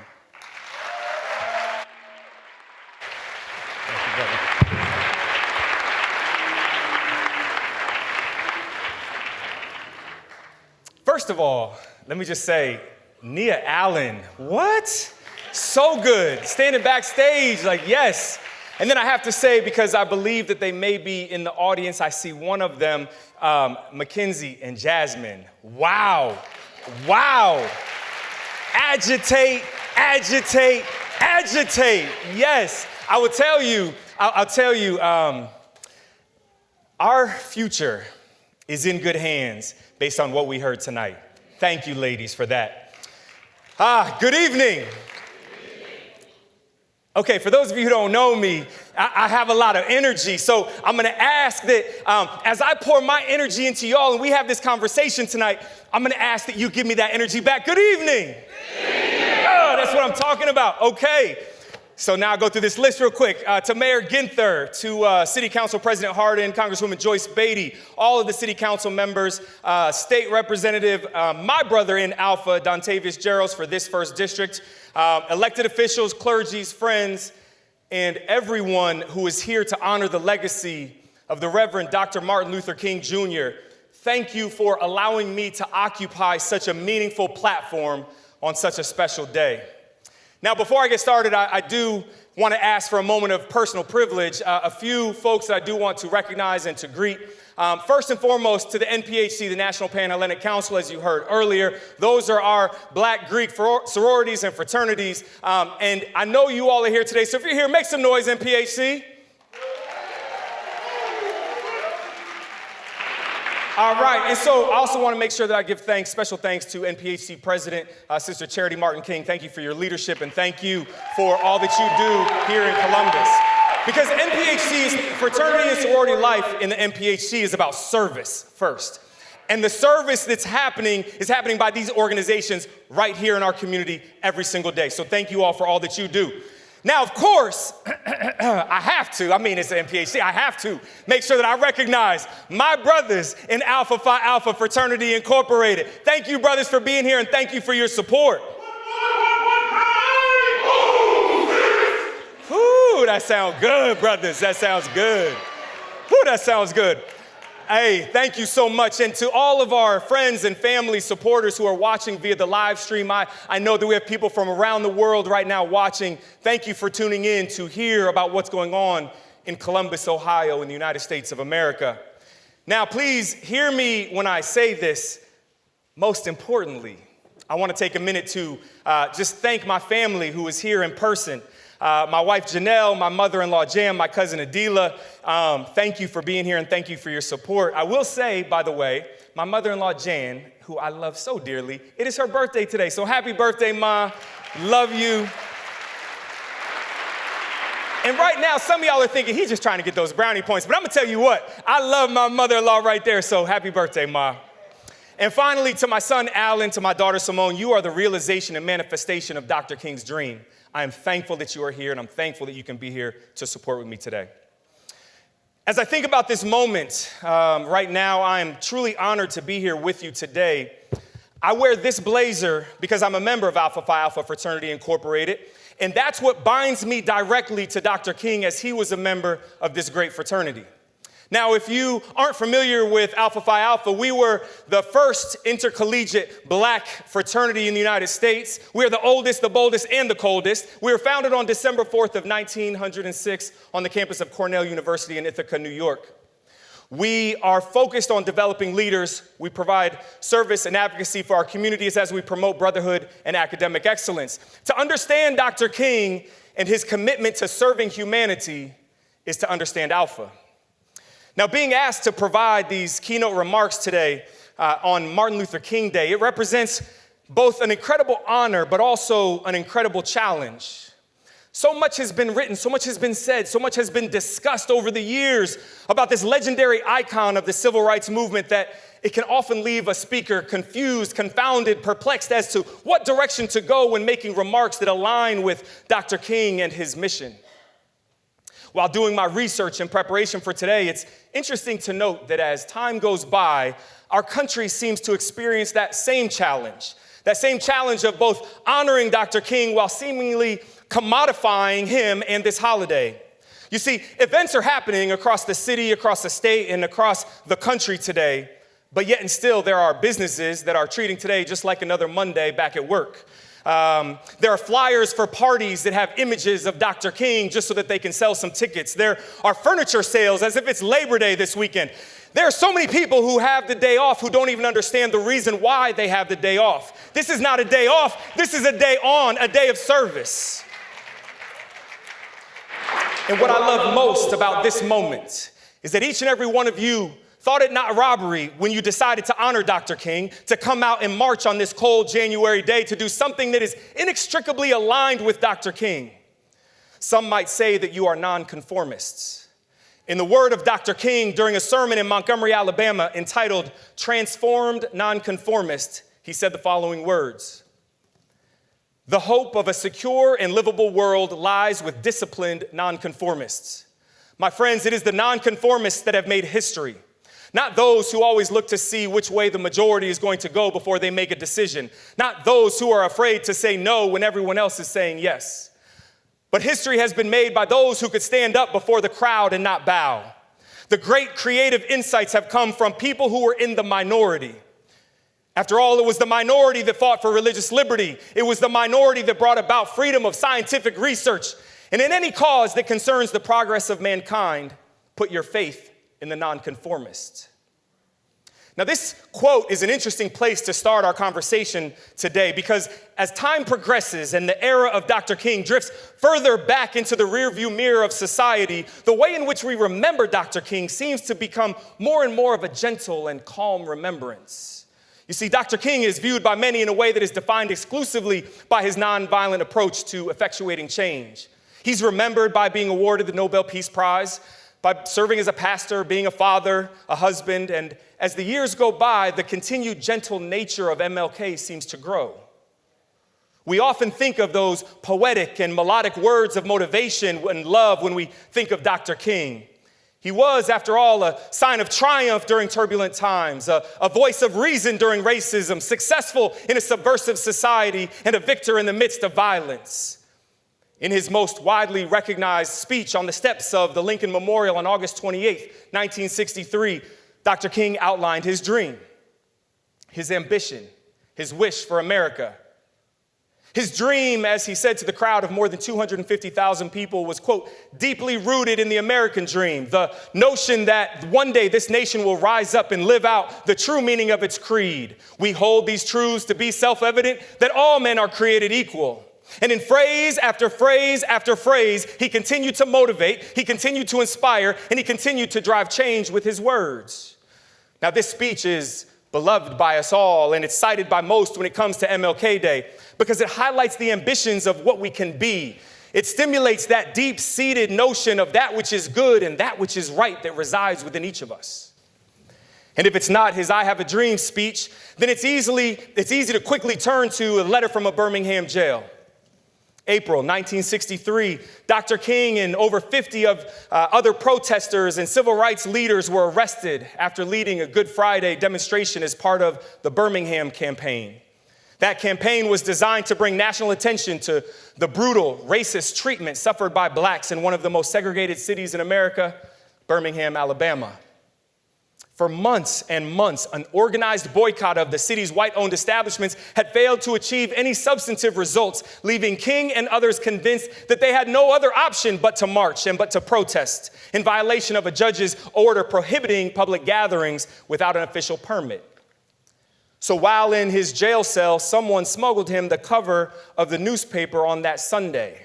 Thank you, brother. First of all, let me just say, Nia Allen, what? So good. Standing backstage, like, yes. And then I have to say, because I believe that they may be in the audience, I see one of them, Mackenzie and Jasmine. Wow. Wow. Agitate, agitate, agitate. Yes. I will tell you, I'll Our future is in good hands based on what we heard tonight. Thank you, ladies, for that. Good evening. Okay, for those of you who don't know me, I have a lot of energy, so I'm gonna ask that as I pour my energy into y'all and we have this conversation tonight, I'm gonna ask that you give me that energy back. Good evening. Oh, that's what I'm talking about. Okay, so now I'll go through this list real quick. To Mayor Ginther, to City Council President Hardin, Congresswoman Joyce Beatty, all of the city council members, State Representative, my brother in Alpha, Dontavius Geralds for this first district, elected officials, clergies, friends, and everyone who is here to honor the legacy of the Reverend Dr. Martin Luther King Jr. Thank you for allowing me to occupy such a meaningful platform on such a special day. Now, before I get started, I do want to ask for a moment of personal privilege. A few folks that I do want to recognize and to greet. First and foremost, to the NPHC, the National Pan-Hellenic Council, as you heard earlier. Those are our Black Greek sororities and fraternities. And I know you all are here today, so if you're here, make some noise, NPHC. All right, and so I also want to make sure that I give special thanks to NPHC President, Sister Charity Martin King. Thank you for your leadership, and thank you for all that you do here in Columbus. Because NPHC's fraternity and sorority life in the NPHC is about service first. And the service that's happening is happening by these organizations right here in our community every single day. So thank you all for all that you do. Now, of course, I have to, it's the NPHC, I have to make sure that I recognize my brothers in Alpha Phi Alpha Fraternity Incorporated. Thank you, brothers, for being here, and thank you for your support. Ooh, that sounds good, brothers. That sounds good. Ooh, that sounds good. Hey, thank you so much. And to all of our friends and family supporters who are watching via the live stream, I know that we have people from around the world right now watching. Thank you for tuning in to hear about what's going on in Columbus, Ohio, in the United States of America. Now, please hear me when I say this. Most importantly, I want to take a minute to just thank my family who is here in person. My wife, Janelle, my mother-in-law, Jam, my cousin, Adila, thank you for being here and thank you for your support. I will say, by the way, my mother-in-law, Jan, who I love so dearly, it is her birthday today. So happy birthday, Ma. Love you. And right now, some of y'all are thinking, he's just trying to get those brownie points. But I'm going to tell you what, I love my mother-in-law right there. So happy birthday, Ma. And finally, to my son, Alan, to my daughter, Simone, you are the realization and manifestation of Dr. King's dream. I am thankful that you are here, and I'm thankful that you can be here to support with me today. As I think about this moment, right now, I am truly honored to be here with you today. I wear this blazer because I'm a member of Alpha Phi Alpha Fraternity Incorporated, and that's what binds me directly to Dr. King as he was a member of this great fraternity. Now, if you aren't familiar with Alpha Phi Alpha, we were the first intercollegiate Black fraternity in the United States. We are the oldest, the boldest, and the coldest. We were founded on December 4th of 1906 on the campus of Cornell University in Ithaca, New York. We are focused on developing leaders. We provide service and advocacy for our communities as we promote brotherhood and academic excellence. To understand Dr. King and his commitment to serving humanity is to understand Alpha. Now, being asked to provide these keynote remarks today on Martin Luther King Day, it represents both an incredible honor, but also an incredible challenge. So much has been written, so much has been said, so much has been discussed over the years about this legendary icon of the civil rights movement that it can often leave a speaker confused, confounded, perplexed as to what direction to go when making remarks that align with Dr. King and his mission. While doing my research in preparation for today, it's interesting to note that as time goes by, our country seems to experience that same challenge of both honoring Dr. King while seemingly commodifying him and this holiday. You see, events are happening across the city, across the state, and across the country today, but yet and still there are businesses that are treating today just like another Monday back at work. There are flyers for parties that have images of Dr. King just so that they can sell some tickets. There are furniture sales as if it's Labor Day this weekend. There are so many people who have the day off who don't even understand the reason why they have the day off. This is not a day off. This is a day on, a day of service. And what I love most about this moment is that each and every one of you thought it not robbery when you decided to honor Dr. King, to come out and march on this cold January day to do something that is inextricably aligned with Dr. King. Some might say that you are nonconformists. In the word of Dr. King during a sermon in Montgomery, Alabama, entitled Transformed Nonconformist, he said the following words: "The hope of a secure and livable world lies with disciplined nonconformists." My friends, it is the nonconformists that have made history, not those who always look to see which way the majority is going to go before they make a decision, not those who are afraid to say no when everyone else is saying yes. But history has been made by those who could stand up before the crowd and not bow. The great creative insights have come from people who were in the minority. After all, it was the minority that fought for religious liberty. It was the minority that brought about freedom of scientific research. And in any cause that concerns the progress of mankind, put your faith in the nonconformist. Now, this quote is an interesting place to start our conversation today, because as time progresses and the era of Dr. King drifts further back into the rearview mirror of society, the way in which we remember Dr. King seems to become more and more of a gentle and calm remembrance. You see, Dr. King is viewed by many in a way that is defined exclusively by his nonviolent approach to effectuating change. He's remembered by being awarded the Nobel Peace Prize, by serving as a pastor, being a father, a husband, and as the years go by, the continued gentle nature of MLK seems to grow. We often think of those poetic and melodic words of motivation and love when we think of Dr. King. He was, after all, a sign of triumph during turbulent times, a voice of reason during racism, successful in a subversive society, and a victor in the midst of violence. In his most widely recognized speech on the steps of the Lincoln Memorial on August 28, 1963, Dr. King outlined his dream, his ambition, his wish for America. His dream, as he said to the crowd of more than 250,000 people, was, quote, deeply rooted in the American dream, the notion that one day this nation will rise up and live out the true meaning of its creed. We hold these truths to be self-evident, that all men are created equal. And in phrase after phrase after phrase, he continued to motivate, he continued to inspire, and he continued to drive change with his words. Now, this speech is beloved by us all, and it's cited by most when it comes to MLK Day, because it highlights the ambitions of what we can be. It stimulates that deep-seated notion of that which is good and that which is right that resides within each of us. And if it's not his I Have a Dream speech, then it's easy to quickly turn to a letter from a Birmingham jail. April 1963, Dr. King and over 50 of other protesters and civil rights leaders were arrested after leading a Good Friday demonstration as part of the Birmingham campaign. That campaign was designed to bring national attention to the brutal, racist treatment suffered by blacks in one of the most segregated cities in America, Birmingham, Alabama. For months and months, an organized boycott of the city's white-owned establishments had failed to achieve any substantive results, leaving King and others convinced that they had no other option but to march and but to protest in violation of a judge's order prohibiting public gatherings without an official permit. So while in his jail cell, someone smuggled him the cover of the newspaper on that Sunday.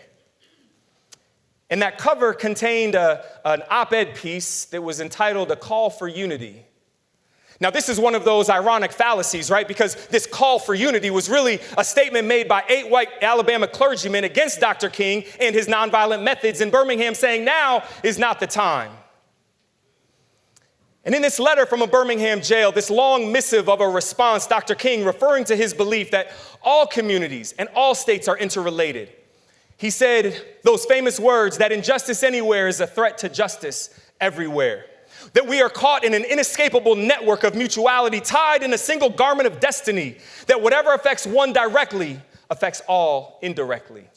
And that cover contained an op-ed piece that was entitled A Call for Unity. Now, this is one of those ironic fallacies, right? Because this call for unity was really a statement made by 8 white Alabama clergymen against Dr. King and his nonviolent methods in Birmingham, saying now is not the time. And in this letter from a Birmingham jail, this long missive of a response, Dr. King, referring to his belief that all communities and all states are interrelated, he said those famous words that injustice anywhere is a threat to justice everywhere. That we are caught in an inescapable network of mutuality tied in a single garment of destiny. That whatever affects one directly affects all indirectly.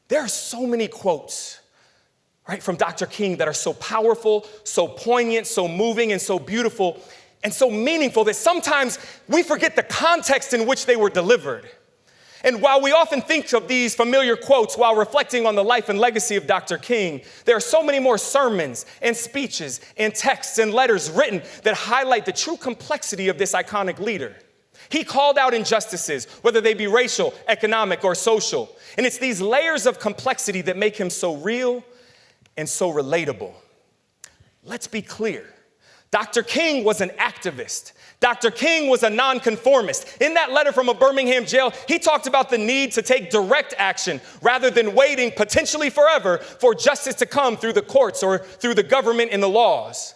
There are so many quotes, right, from Dr. King that are so powerful, so poignant, so moving, and so beautiful, and so meaningful that sometimes we forget the context in which they were delivered. And while we often think of these familiar quotes while reflecting on the life and legacy of Dr. King, there are so many more sermons and speeches and texts and letters written that highlight the true complexity of this iconic leader. He called out injustices, whether they be racial, economic, or social. And it's these layers of complexity that make him so real and so relatable. let's be clear. Dr. King was an activist. Dr. King was a nonconformist. In that letter from a Birmingham jail, he talked about the need to take direct action rather than waiting potentially forever for justice to come through the courts or through the government and the laws.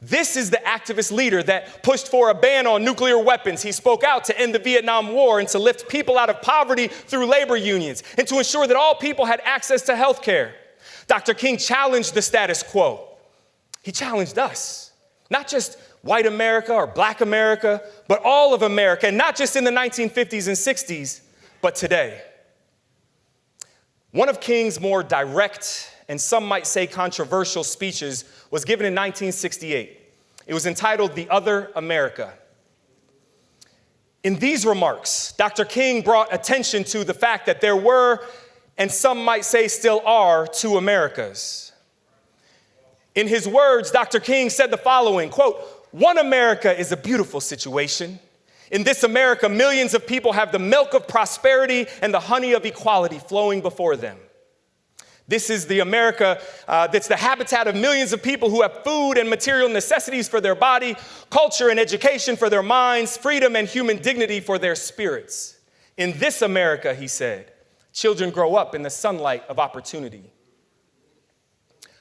This is the activist leader that pushed for a ban on nuclear weapons. He spoke out to end the Vietnam War and to lift people out of poverty through labor unions and to ensure that all people had access to health care. Dr. King challenged the status quo. He challenged us, not just white America or black America, but all of America, and not just in the 1950s and 60s, but today. One of King's more direct and some might say controversial speeches was given in 1968. It was entitled The Other America. In these remarks, Dr. King brought attention to the fact that there were, and some might say still are, two Americas. In his words, Dr. King said the following, quote, "One America is a beautiful situation. In this America, millions of people have the milk of prosperity and the honey of equality flowing before them. This is the America that's the habitat of millions of people who have food and material necessities for their body, culture and education for their minds, freedom and human dignity for their spirits. In this America," he said, "children grow up in the sunlight of opportunity."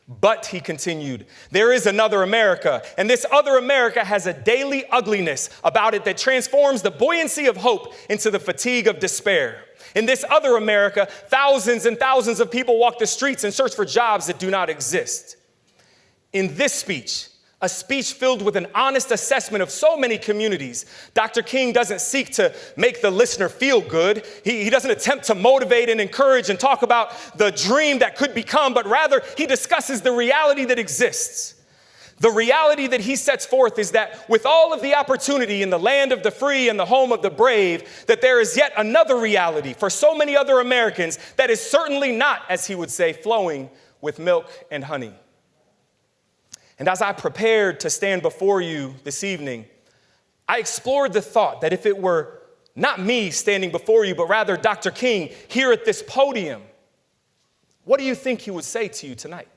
But, he continued, "there is another America, and this other America has a daily ugliness about it that transforms the buoyancy of hope into the fatigue of despair. In this other America, thousands and thousands of people walk the streets and search for jobs that do not exist." In this speech, a speech filled with an honest assessment of so many communities, Dr. King doesn't seek to make the listener feel good. He doesn't attempt to motivate and encourage and talk about the dream that could become, but rather he discusses the reality that exists. The reality that he sets forth is that with all of the opportunity in the land of the free and the home of the brave, that there is yet another reality for so many other Americans that is certainly not, as he would say, flowing with milk and honey. And as I prepared to stand before you this evening, I explored the thought that if it were not me standing before you, but rather Dr. King here at this podium, what do you think he would say to you tonight?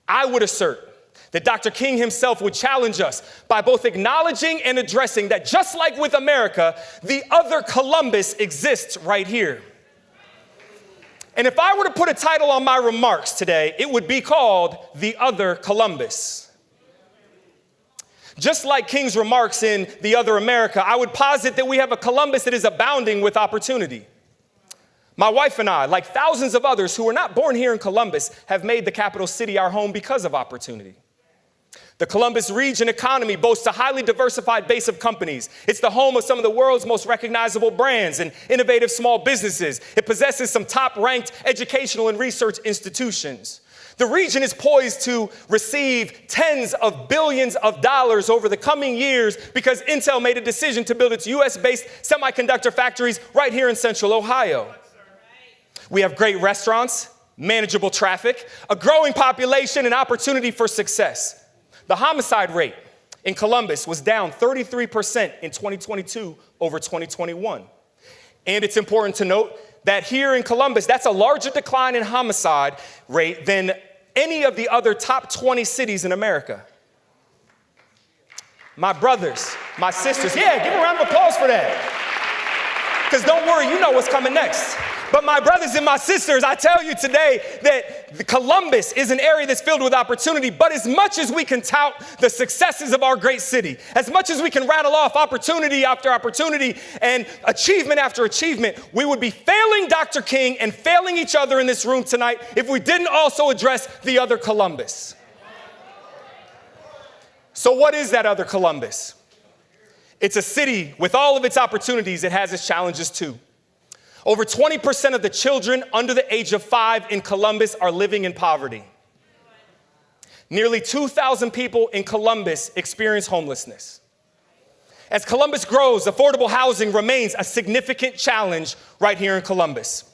I would assert that Dr. King himself would challenge us by both acknowledging and addressing that just like with America, the other Columbus exists right here. And if I were to put a title on my remarks today, it would be called The Other Columbus. Just like King's remarks in The Other America, I would posit that we have a Columbus that is abounding with opportunity. My wife and I, like thousands of others who were not born here in Columbus, have made the capital city our home because of opportunity. The Columbus region economy boasts a highly diversified base of companies. It's the home of some of the world's most recognizable brands and innovative small businesses. It possesses some top-ranked educational and research institutions. The region is poised to receive tens of billions of dollars over the coming years because Intel made a decision to build its US-based semiconductor factories right here in Central Ohio. We have great restaurants, manageable traffic, a growing population, and opportunity for success. The homicide rate in Columbus was down 33% in 2022 over 2021. And it's important to note that here in Columbus, that's a larger decline in homicide rate than any of the other top 20 cities in America. My brothers, my sisters, yeah, give a round of applause for that. Because don't worry, you know what's coming next. But my brothers and my sisters, I tell you today that Columbus is an area that's filled with opportunity. But as much as we can tout the successes of our great city, as much as we can rattle off opportunity after opportunity and achievement after achievement, we would be failing Dr. King and failing each other in this room tonight if we didn't also address the other Columbus. So what is that other Columbus? It's a city with all of its opportunities. It has its challenges too. Over 20% of the children under the age of 5 in Columbus are living in poverty. Nearly 2,000 people in Columbus experience homelessness. As Columbus grows, affordable housing remains a significant challenge right here in Columbus.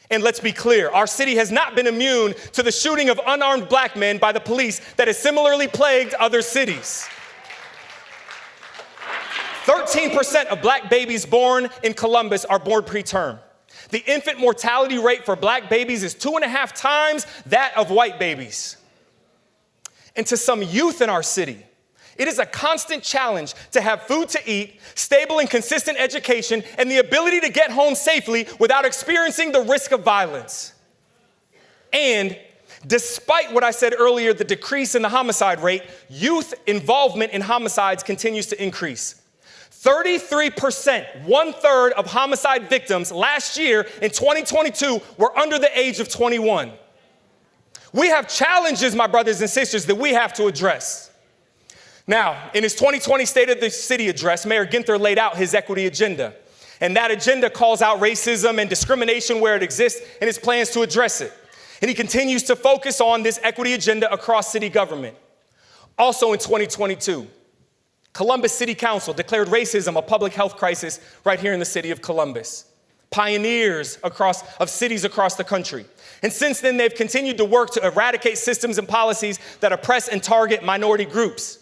And let's be clear, our city has not been immune to the shooting of unarmed black men by the police that has similarly plagued other cities. 13% of black babies born in Columbus are born preterm. The infant mortality rate for black babies is 2.5 times that of white babies. And to some youth in our city, it is a constant challenge to have food to eat, stable and consistent education, and the ability to get home safely without experiencing the risk of violence. And despite what I said earlier, the decrease in the homicide rate, youth involvement in homicides continues to increase. 33%, 1/3 of homicide victims last year in 2022 were under the age of 21. We have challenges, my brothers and sisters, that we have to address. Now, in his 2020 State of the City address, Mayor Ginther laid out his equity agenda. And that agenda calls out racism and discrimination where it exists and his plans to address it. And he continues to focus on this equity agenda across city government. Also in 2022, Columbus City Council declared racism a public health crisis right here in the city of Columbus. Pioneers of cities across the country. And since then, they've continued to work to eradicate systems and policies that oppress and target minority groups.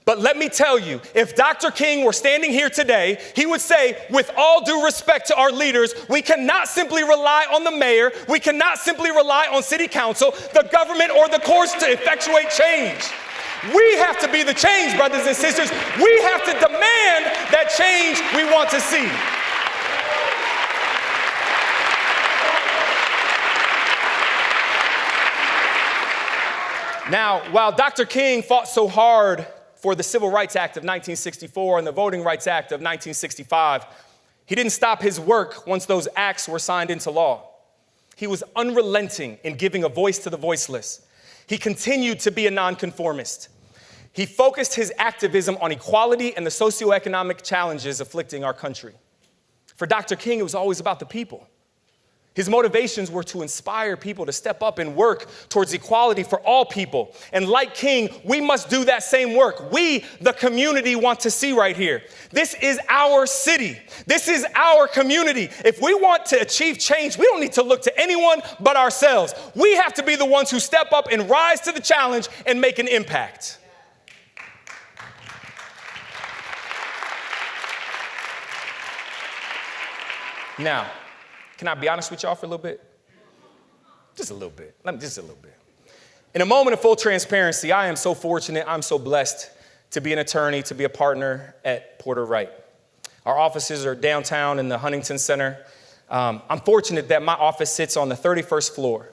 But let me tell you, if Dr. King were standing here today, he would say, with all due respect to our leaders, we cannot simply rely on the mayor, we cannot simply rely on city council, the government, or the courts to effectuate change. We have to be the change, brothers and sisters. We have to demand that change we want to see. Now, while Dr. King fought so hard for the Civil Rights Act of 1964 and the Voting Rights Act of 1965, he didn't stop his work once those acts were signed into law. He was unrelenting in giving a voice to the voiceless. He continued to be a nonconformist. He focused his activism on equality and the socioeconomic challenges afflicting our country. For Dr. King, it was always about the people. His motivations were to inspire people to step up and work towards equality for all people. And like King, we must do that same work. We, the community, want to see right here. This is our city. This is our community. If we want to achieve change, we don't need to look to anyone but ourselves. We have to be the ones who step up and rise to the challenge and make an impact. Now, can I be honest with y'all for a little bit? Just a little bit. Just a little bit. In a moment of full transparency, I am so fortunate, I'm so blessed to be an attorney, to be a partner at Porter Wright. Our offices are downtown in the Huntington Center. I'm fortunate that my office sits on the 31st floor.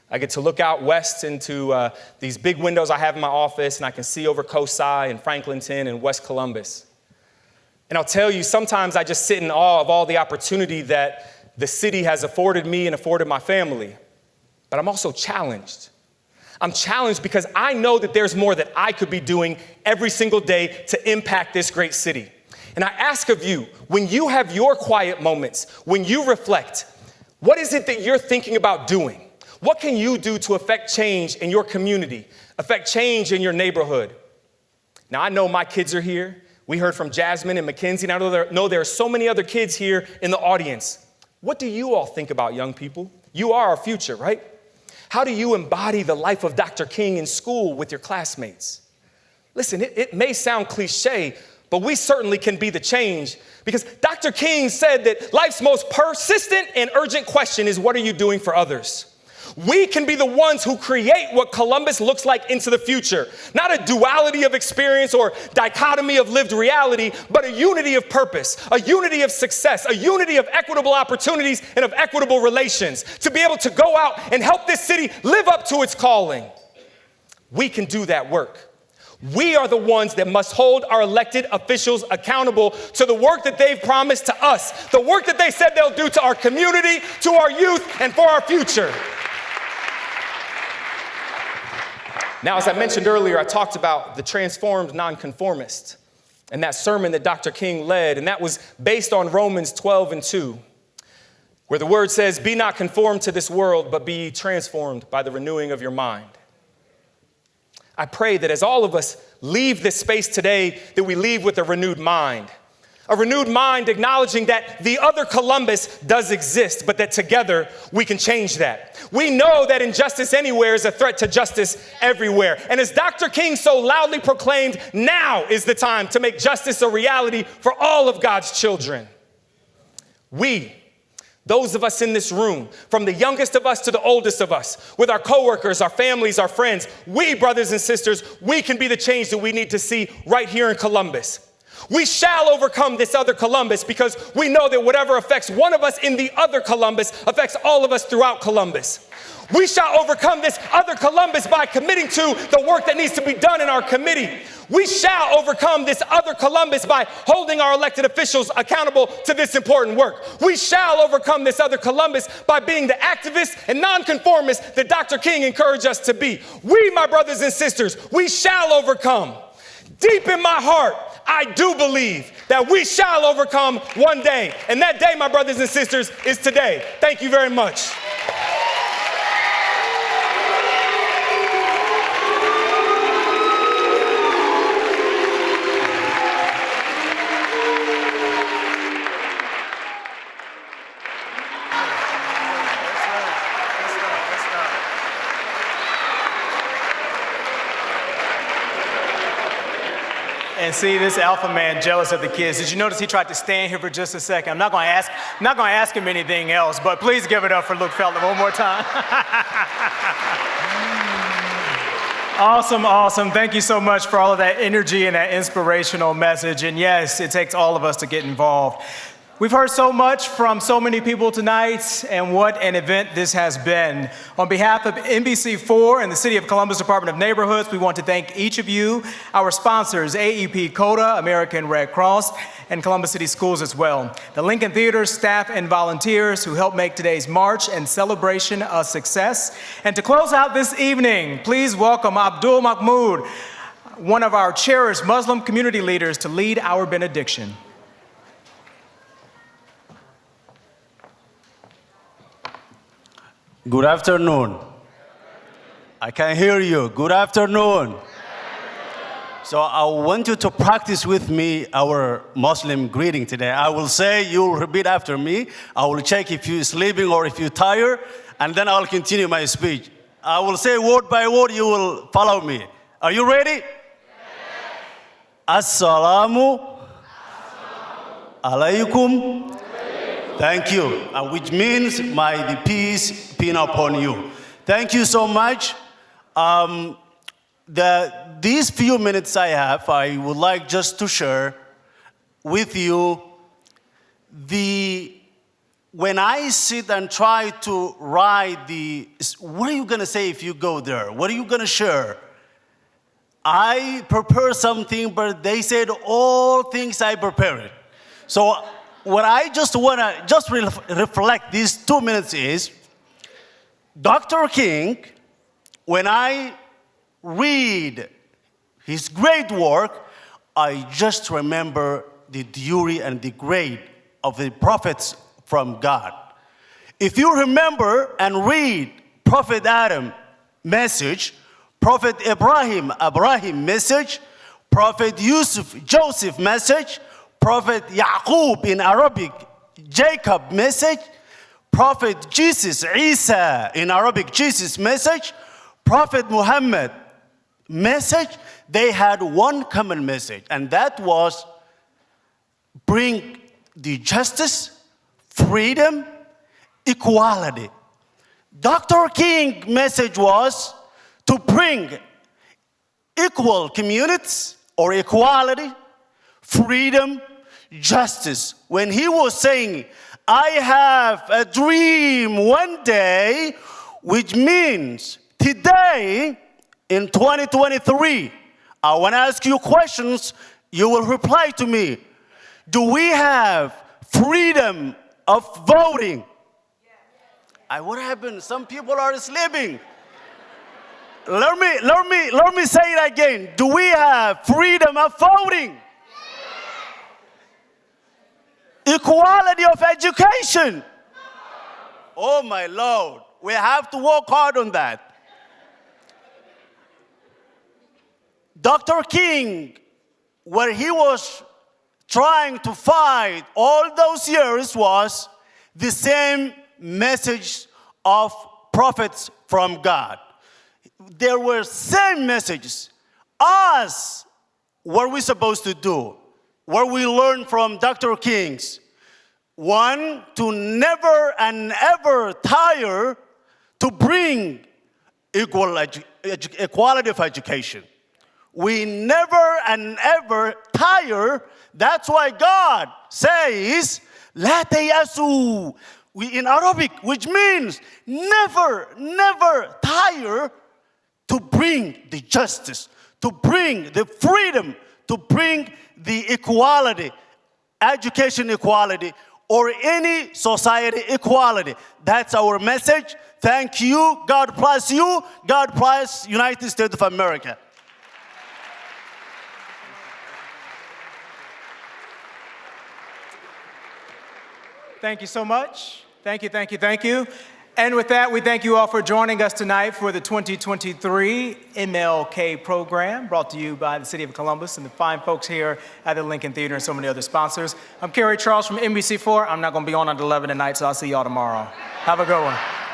I get to look out west into these big windows I have in my office, and I can see over Cosi and Franklinton and West Columbus. And I'll tell you, sometimes I just sit in awe of all the opportunity that the city has afforded me and afforded my family. But I'm also challenged. I'm challenged because I know that there's more that I could be doing every single day to impact this great city. And I ask of you, when you have your quiet moments, when you reflect, what is it that you're thinking about doing? What can you do to affect change in your community, affect change in your neighborhood? Now, I know my kids are here. We heard from Jasmine and Mackenzie, and I know there are so many other kids here in the audience. What do you all think about young people? You are our future, right? How do you embody the life of Dr. King in school with your classmates? Listen, it may sound cliche, but we certainly can be the change, because Dr. King said that life's most persistent and urgent question is, what are you doing for others? We can be the ones who create what Columbus looks like into the future. Not a duality of experience or dichotomy of lived reality, but a unity of purpose, a unity of success, a unity of equitable opportunities and of equitable relations, to be able to go out and help this city live up to its calling. We can do that work. We are the ones that must hold our elected officials accountable to the work that they've promised to us, the work that they said they'll do to our community, to our youth, and for our future. Now, as I mentioned earlier, I talked about the transformed nonconformist and that sermon that Dr. King led, and that was based on Romans 12:2, where the word says, be not conformed to this world, but be transformed by the renewing of your mind. I pray that as all of us leave this space today, that we leave with a renewed mind acknowledging that the other Columbus does exist, but that together we can change that. We know that injustice anywhere is a threat to justice everywhere. And as Dr. King so loudly proclaimed, now is the time to make justice a reality for all of God's children. We, Those of us in this room, from the youngest of us to the oldest of us, with our coworkers, our families, our friends, we, brothers and sisters, we can be the change that we need to see right here in Columbus. We shall overcome this other Columbus because we know that whatever affects one of us in the other Columbus affects all of us throughout Columbus. We shall overcome this other Columbus by committing to the work that needs to be done in our committee. We shall overcome this other Columbus by holding our elected officials accountable to this important work. We shall overcome this other Columbus by being the activists and nonconformists that Dr. King encouraged us to be. We, my brothers and sisters, we shall overcome. Deep in my heart, I do believe that we shall overcome one day. And that day, my brothers and sisters, is today. Thank you very much. And see, this alpha man jealous of the kids. Did you notice he tried to stand here for just a second? I'm not going to ask him anything else, but please give it up for Luke Felton one more time. Awesome, awesome. Thank you so much for all of that energy and that inspirational message. And yes, it takes all of us to get involved. We've heard so much from so many people tonight, and what an event this has been. On behalf of NBC4 and the City of Columbus Department of Neighborhoods, we want to thank each of you, our sponsors, AEP CODA, American Red Cross, and Columbus City Schools as well. The Lincoln Theater staff and volunteers who helped make today's march and celebration a success. And to close out this evening, please welcome Abdul Mahmoud, one of our cherished Muslim community leaders, to lead our benediction. Good afternoon. I can hear you. Good afternoon. So I want you to practice with me our Muslim greeting today. I will say, you will repeat after me. I will check if you're sleeping or if you're tired, and then I'll continue my speech. I will say word by word, you will follow me. Are you ready? Yes. Assalamu alaikum. Thank you, which means the peace be upon you. Thank you so much. These few minutes I have, I would like just to share with you when I sit and try to write what are you going to say if you go there? What are you going to share? I prepare something, but they said all things I prepared. So what I just want to reflect these 2 minutes is, Dr. King, when I read his great work, I just remember the duty and the grade of the prophets from God. If you remember and read Prophet Adam message, Prophet Abraham message, Prophet Joseph message, Prophet Yaqub in Arabic, Jacob message, Prophet Jesus, Isa in Arabic, Jesus message, Prophet Muhammad message, they had one common message, and that was bring the justice, freedom, equality. Dr. King's message was to bring equal communities or equality, freedom, justice. When he was saying, I have a dream one day, which means today in 2023, I want to ask you questions, you will reply to me. Do we have freedom of voting? What happened? Some people are sleeping. Let me say it again. Do we have freedom of voting? Equality of education? Oh my Lord, we have to work hard on that. Dr. King, where he was trying to fight all those years, was the same message of prophets from God. There were same messages. Us, what are we supposed to do? What we learned from Dr. King's, One, to never and ever tire to bring equality of education. We never and ever tire. That's why God says, La tayasu, in Arabic, which means never, never tire to bring the justice, to bring the freedom, to bring the equality, education equality, or any society equality. That's our message. Thank you. God bless you. God bless United States of America. Thank you so much. Thank you, thank you, thank you. And with that, we thank you all for joining us tonight for the 2023 MLK program, brought to you by the City of Columbus and the fine folks here at the Lincoln Theater and so many other sponsors. I'm Kerry Charles from NBC4. I'm not going to be on at 11 tonight, so I'll see y'all tomorrow. Have a good one.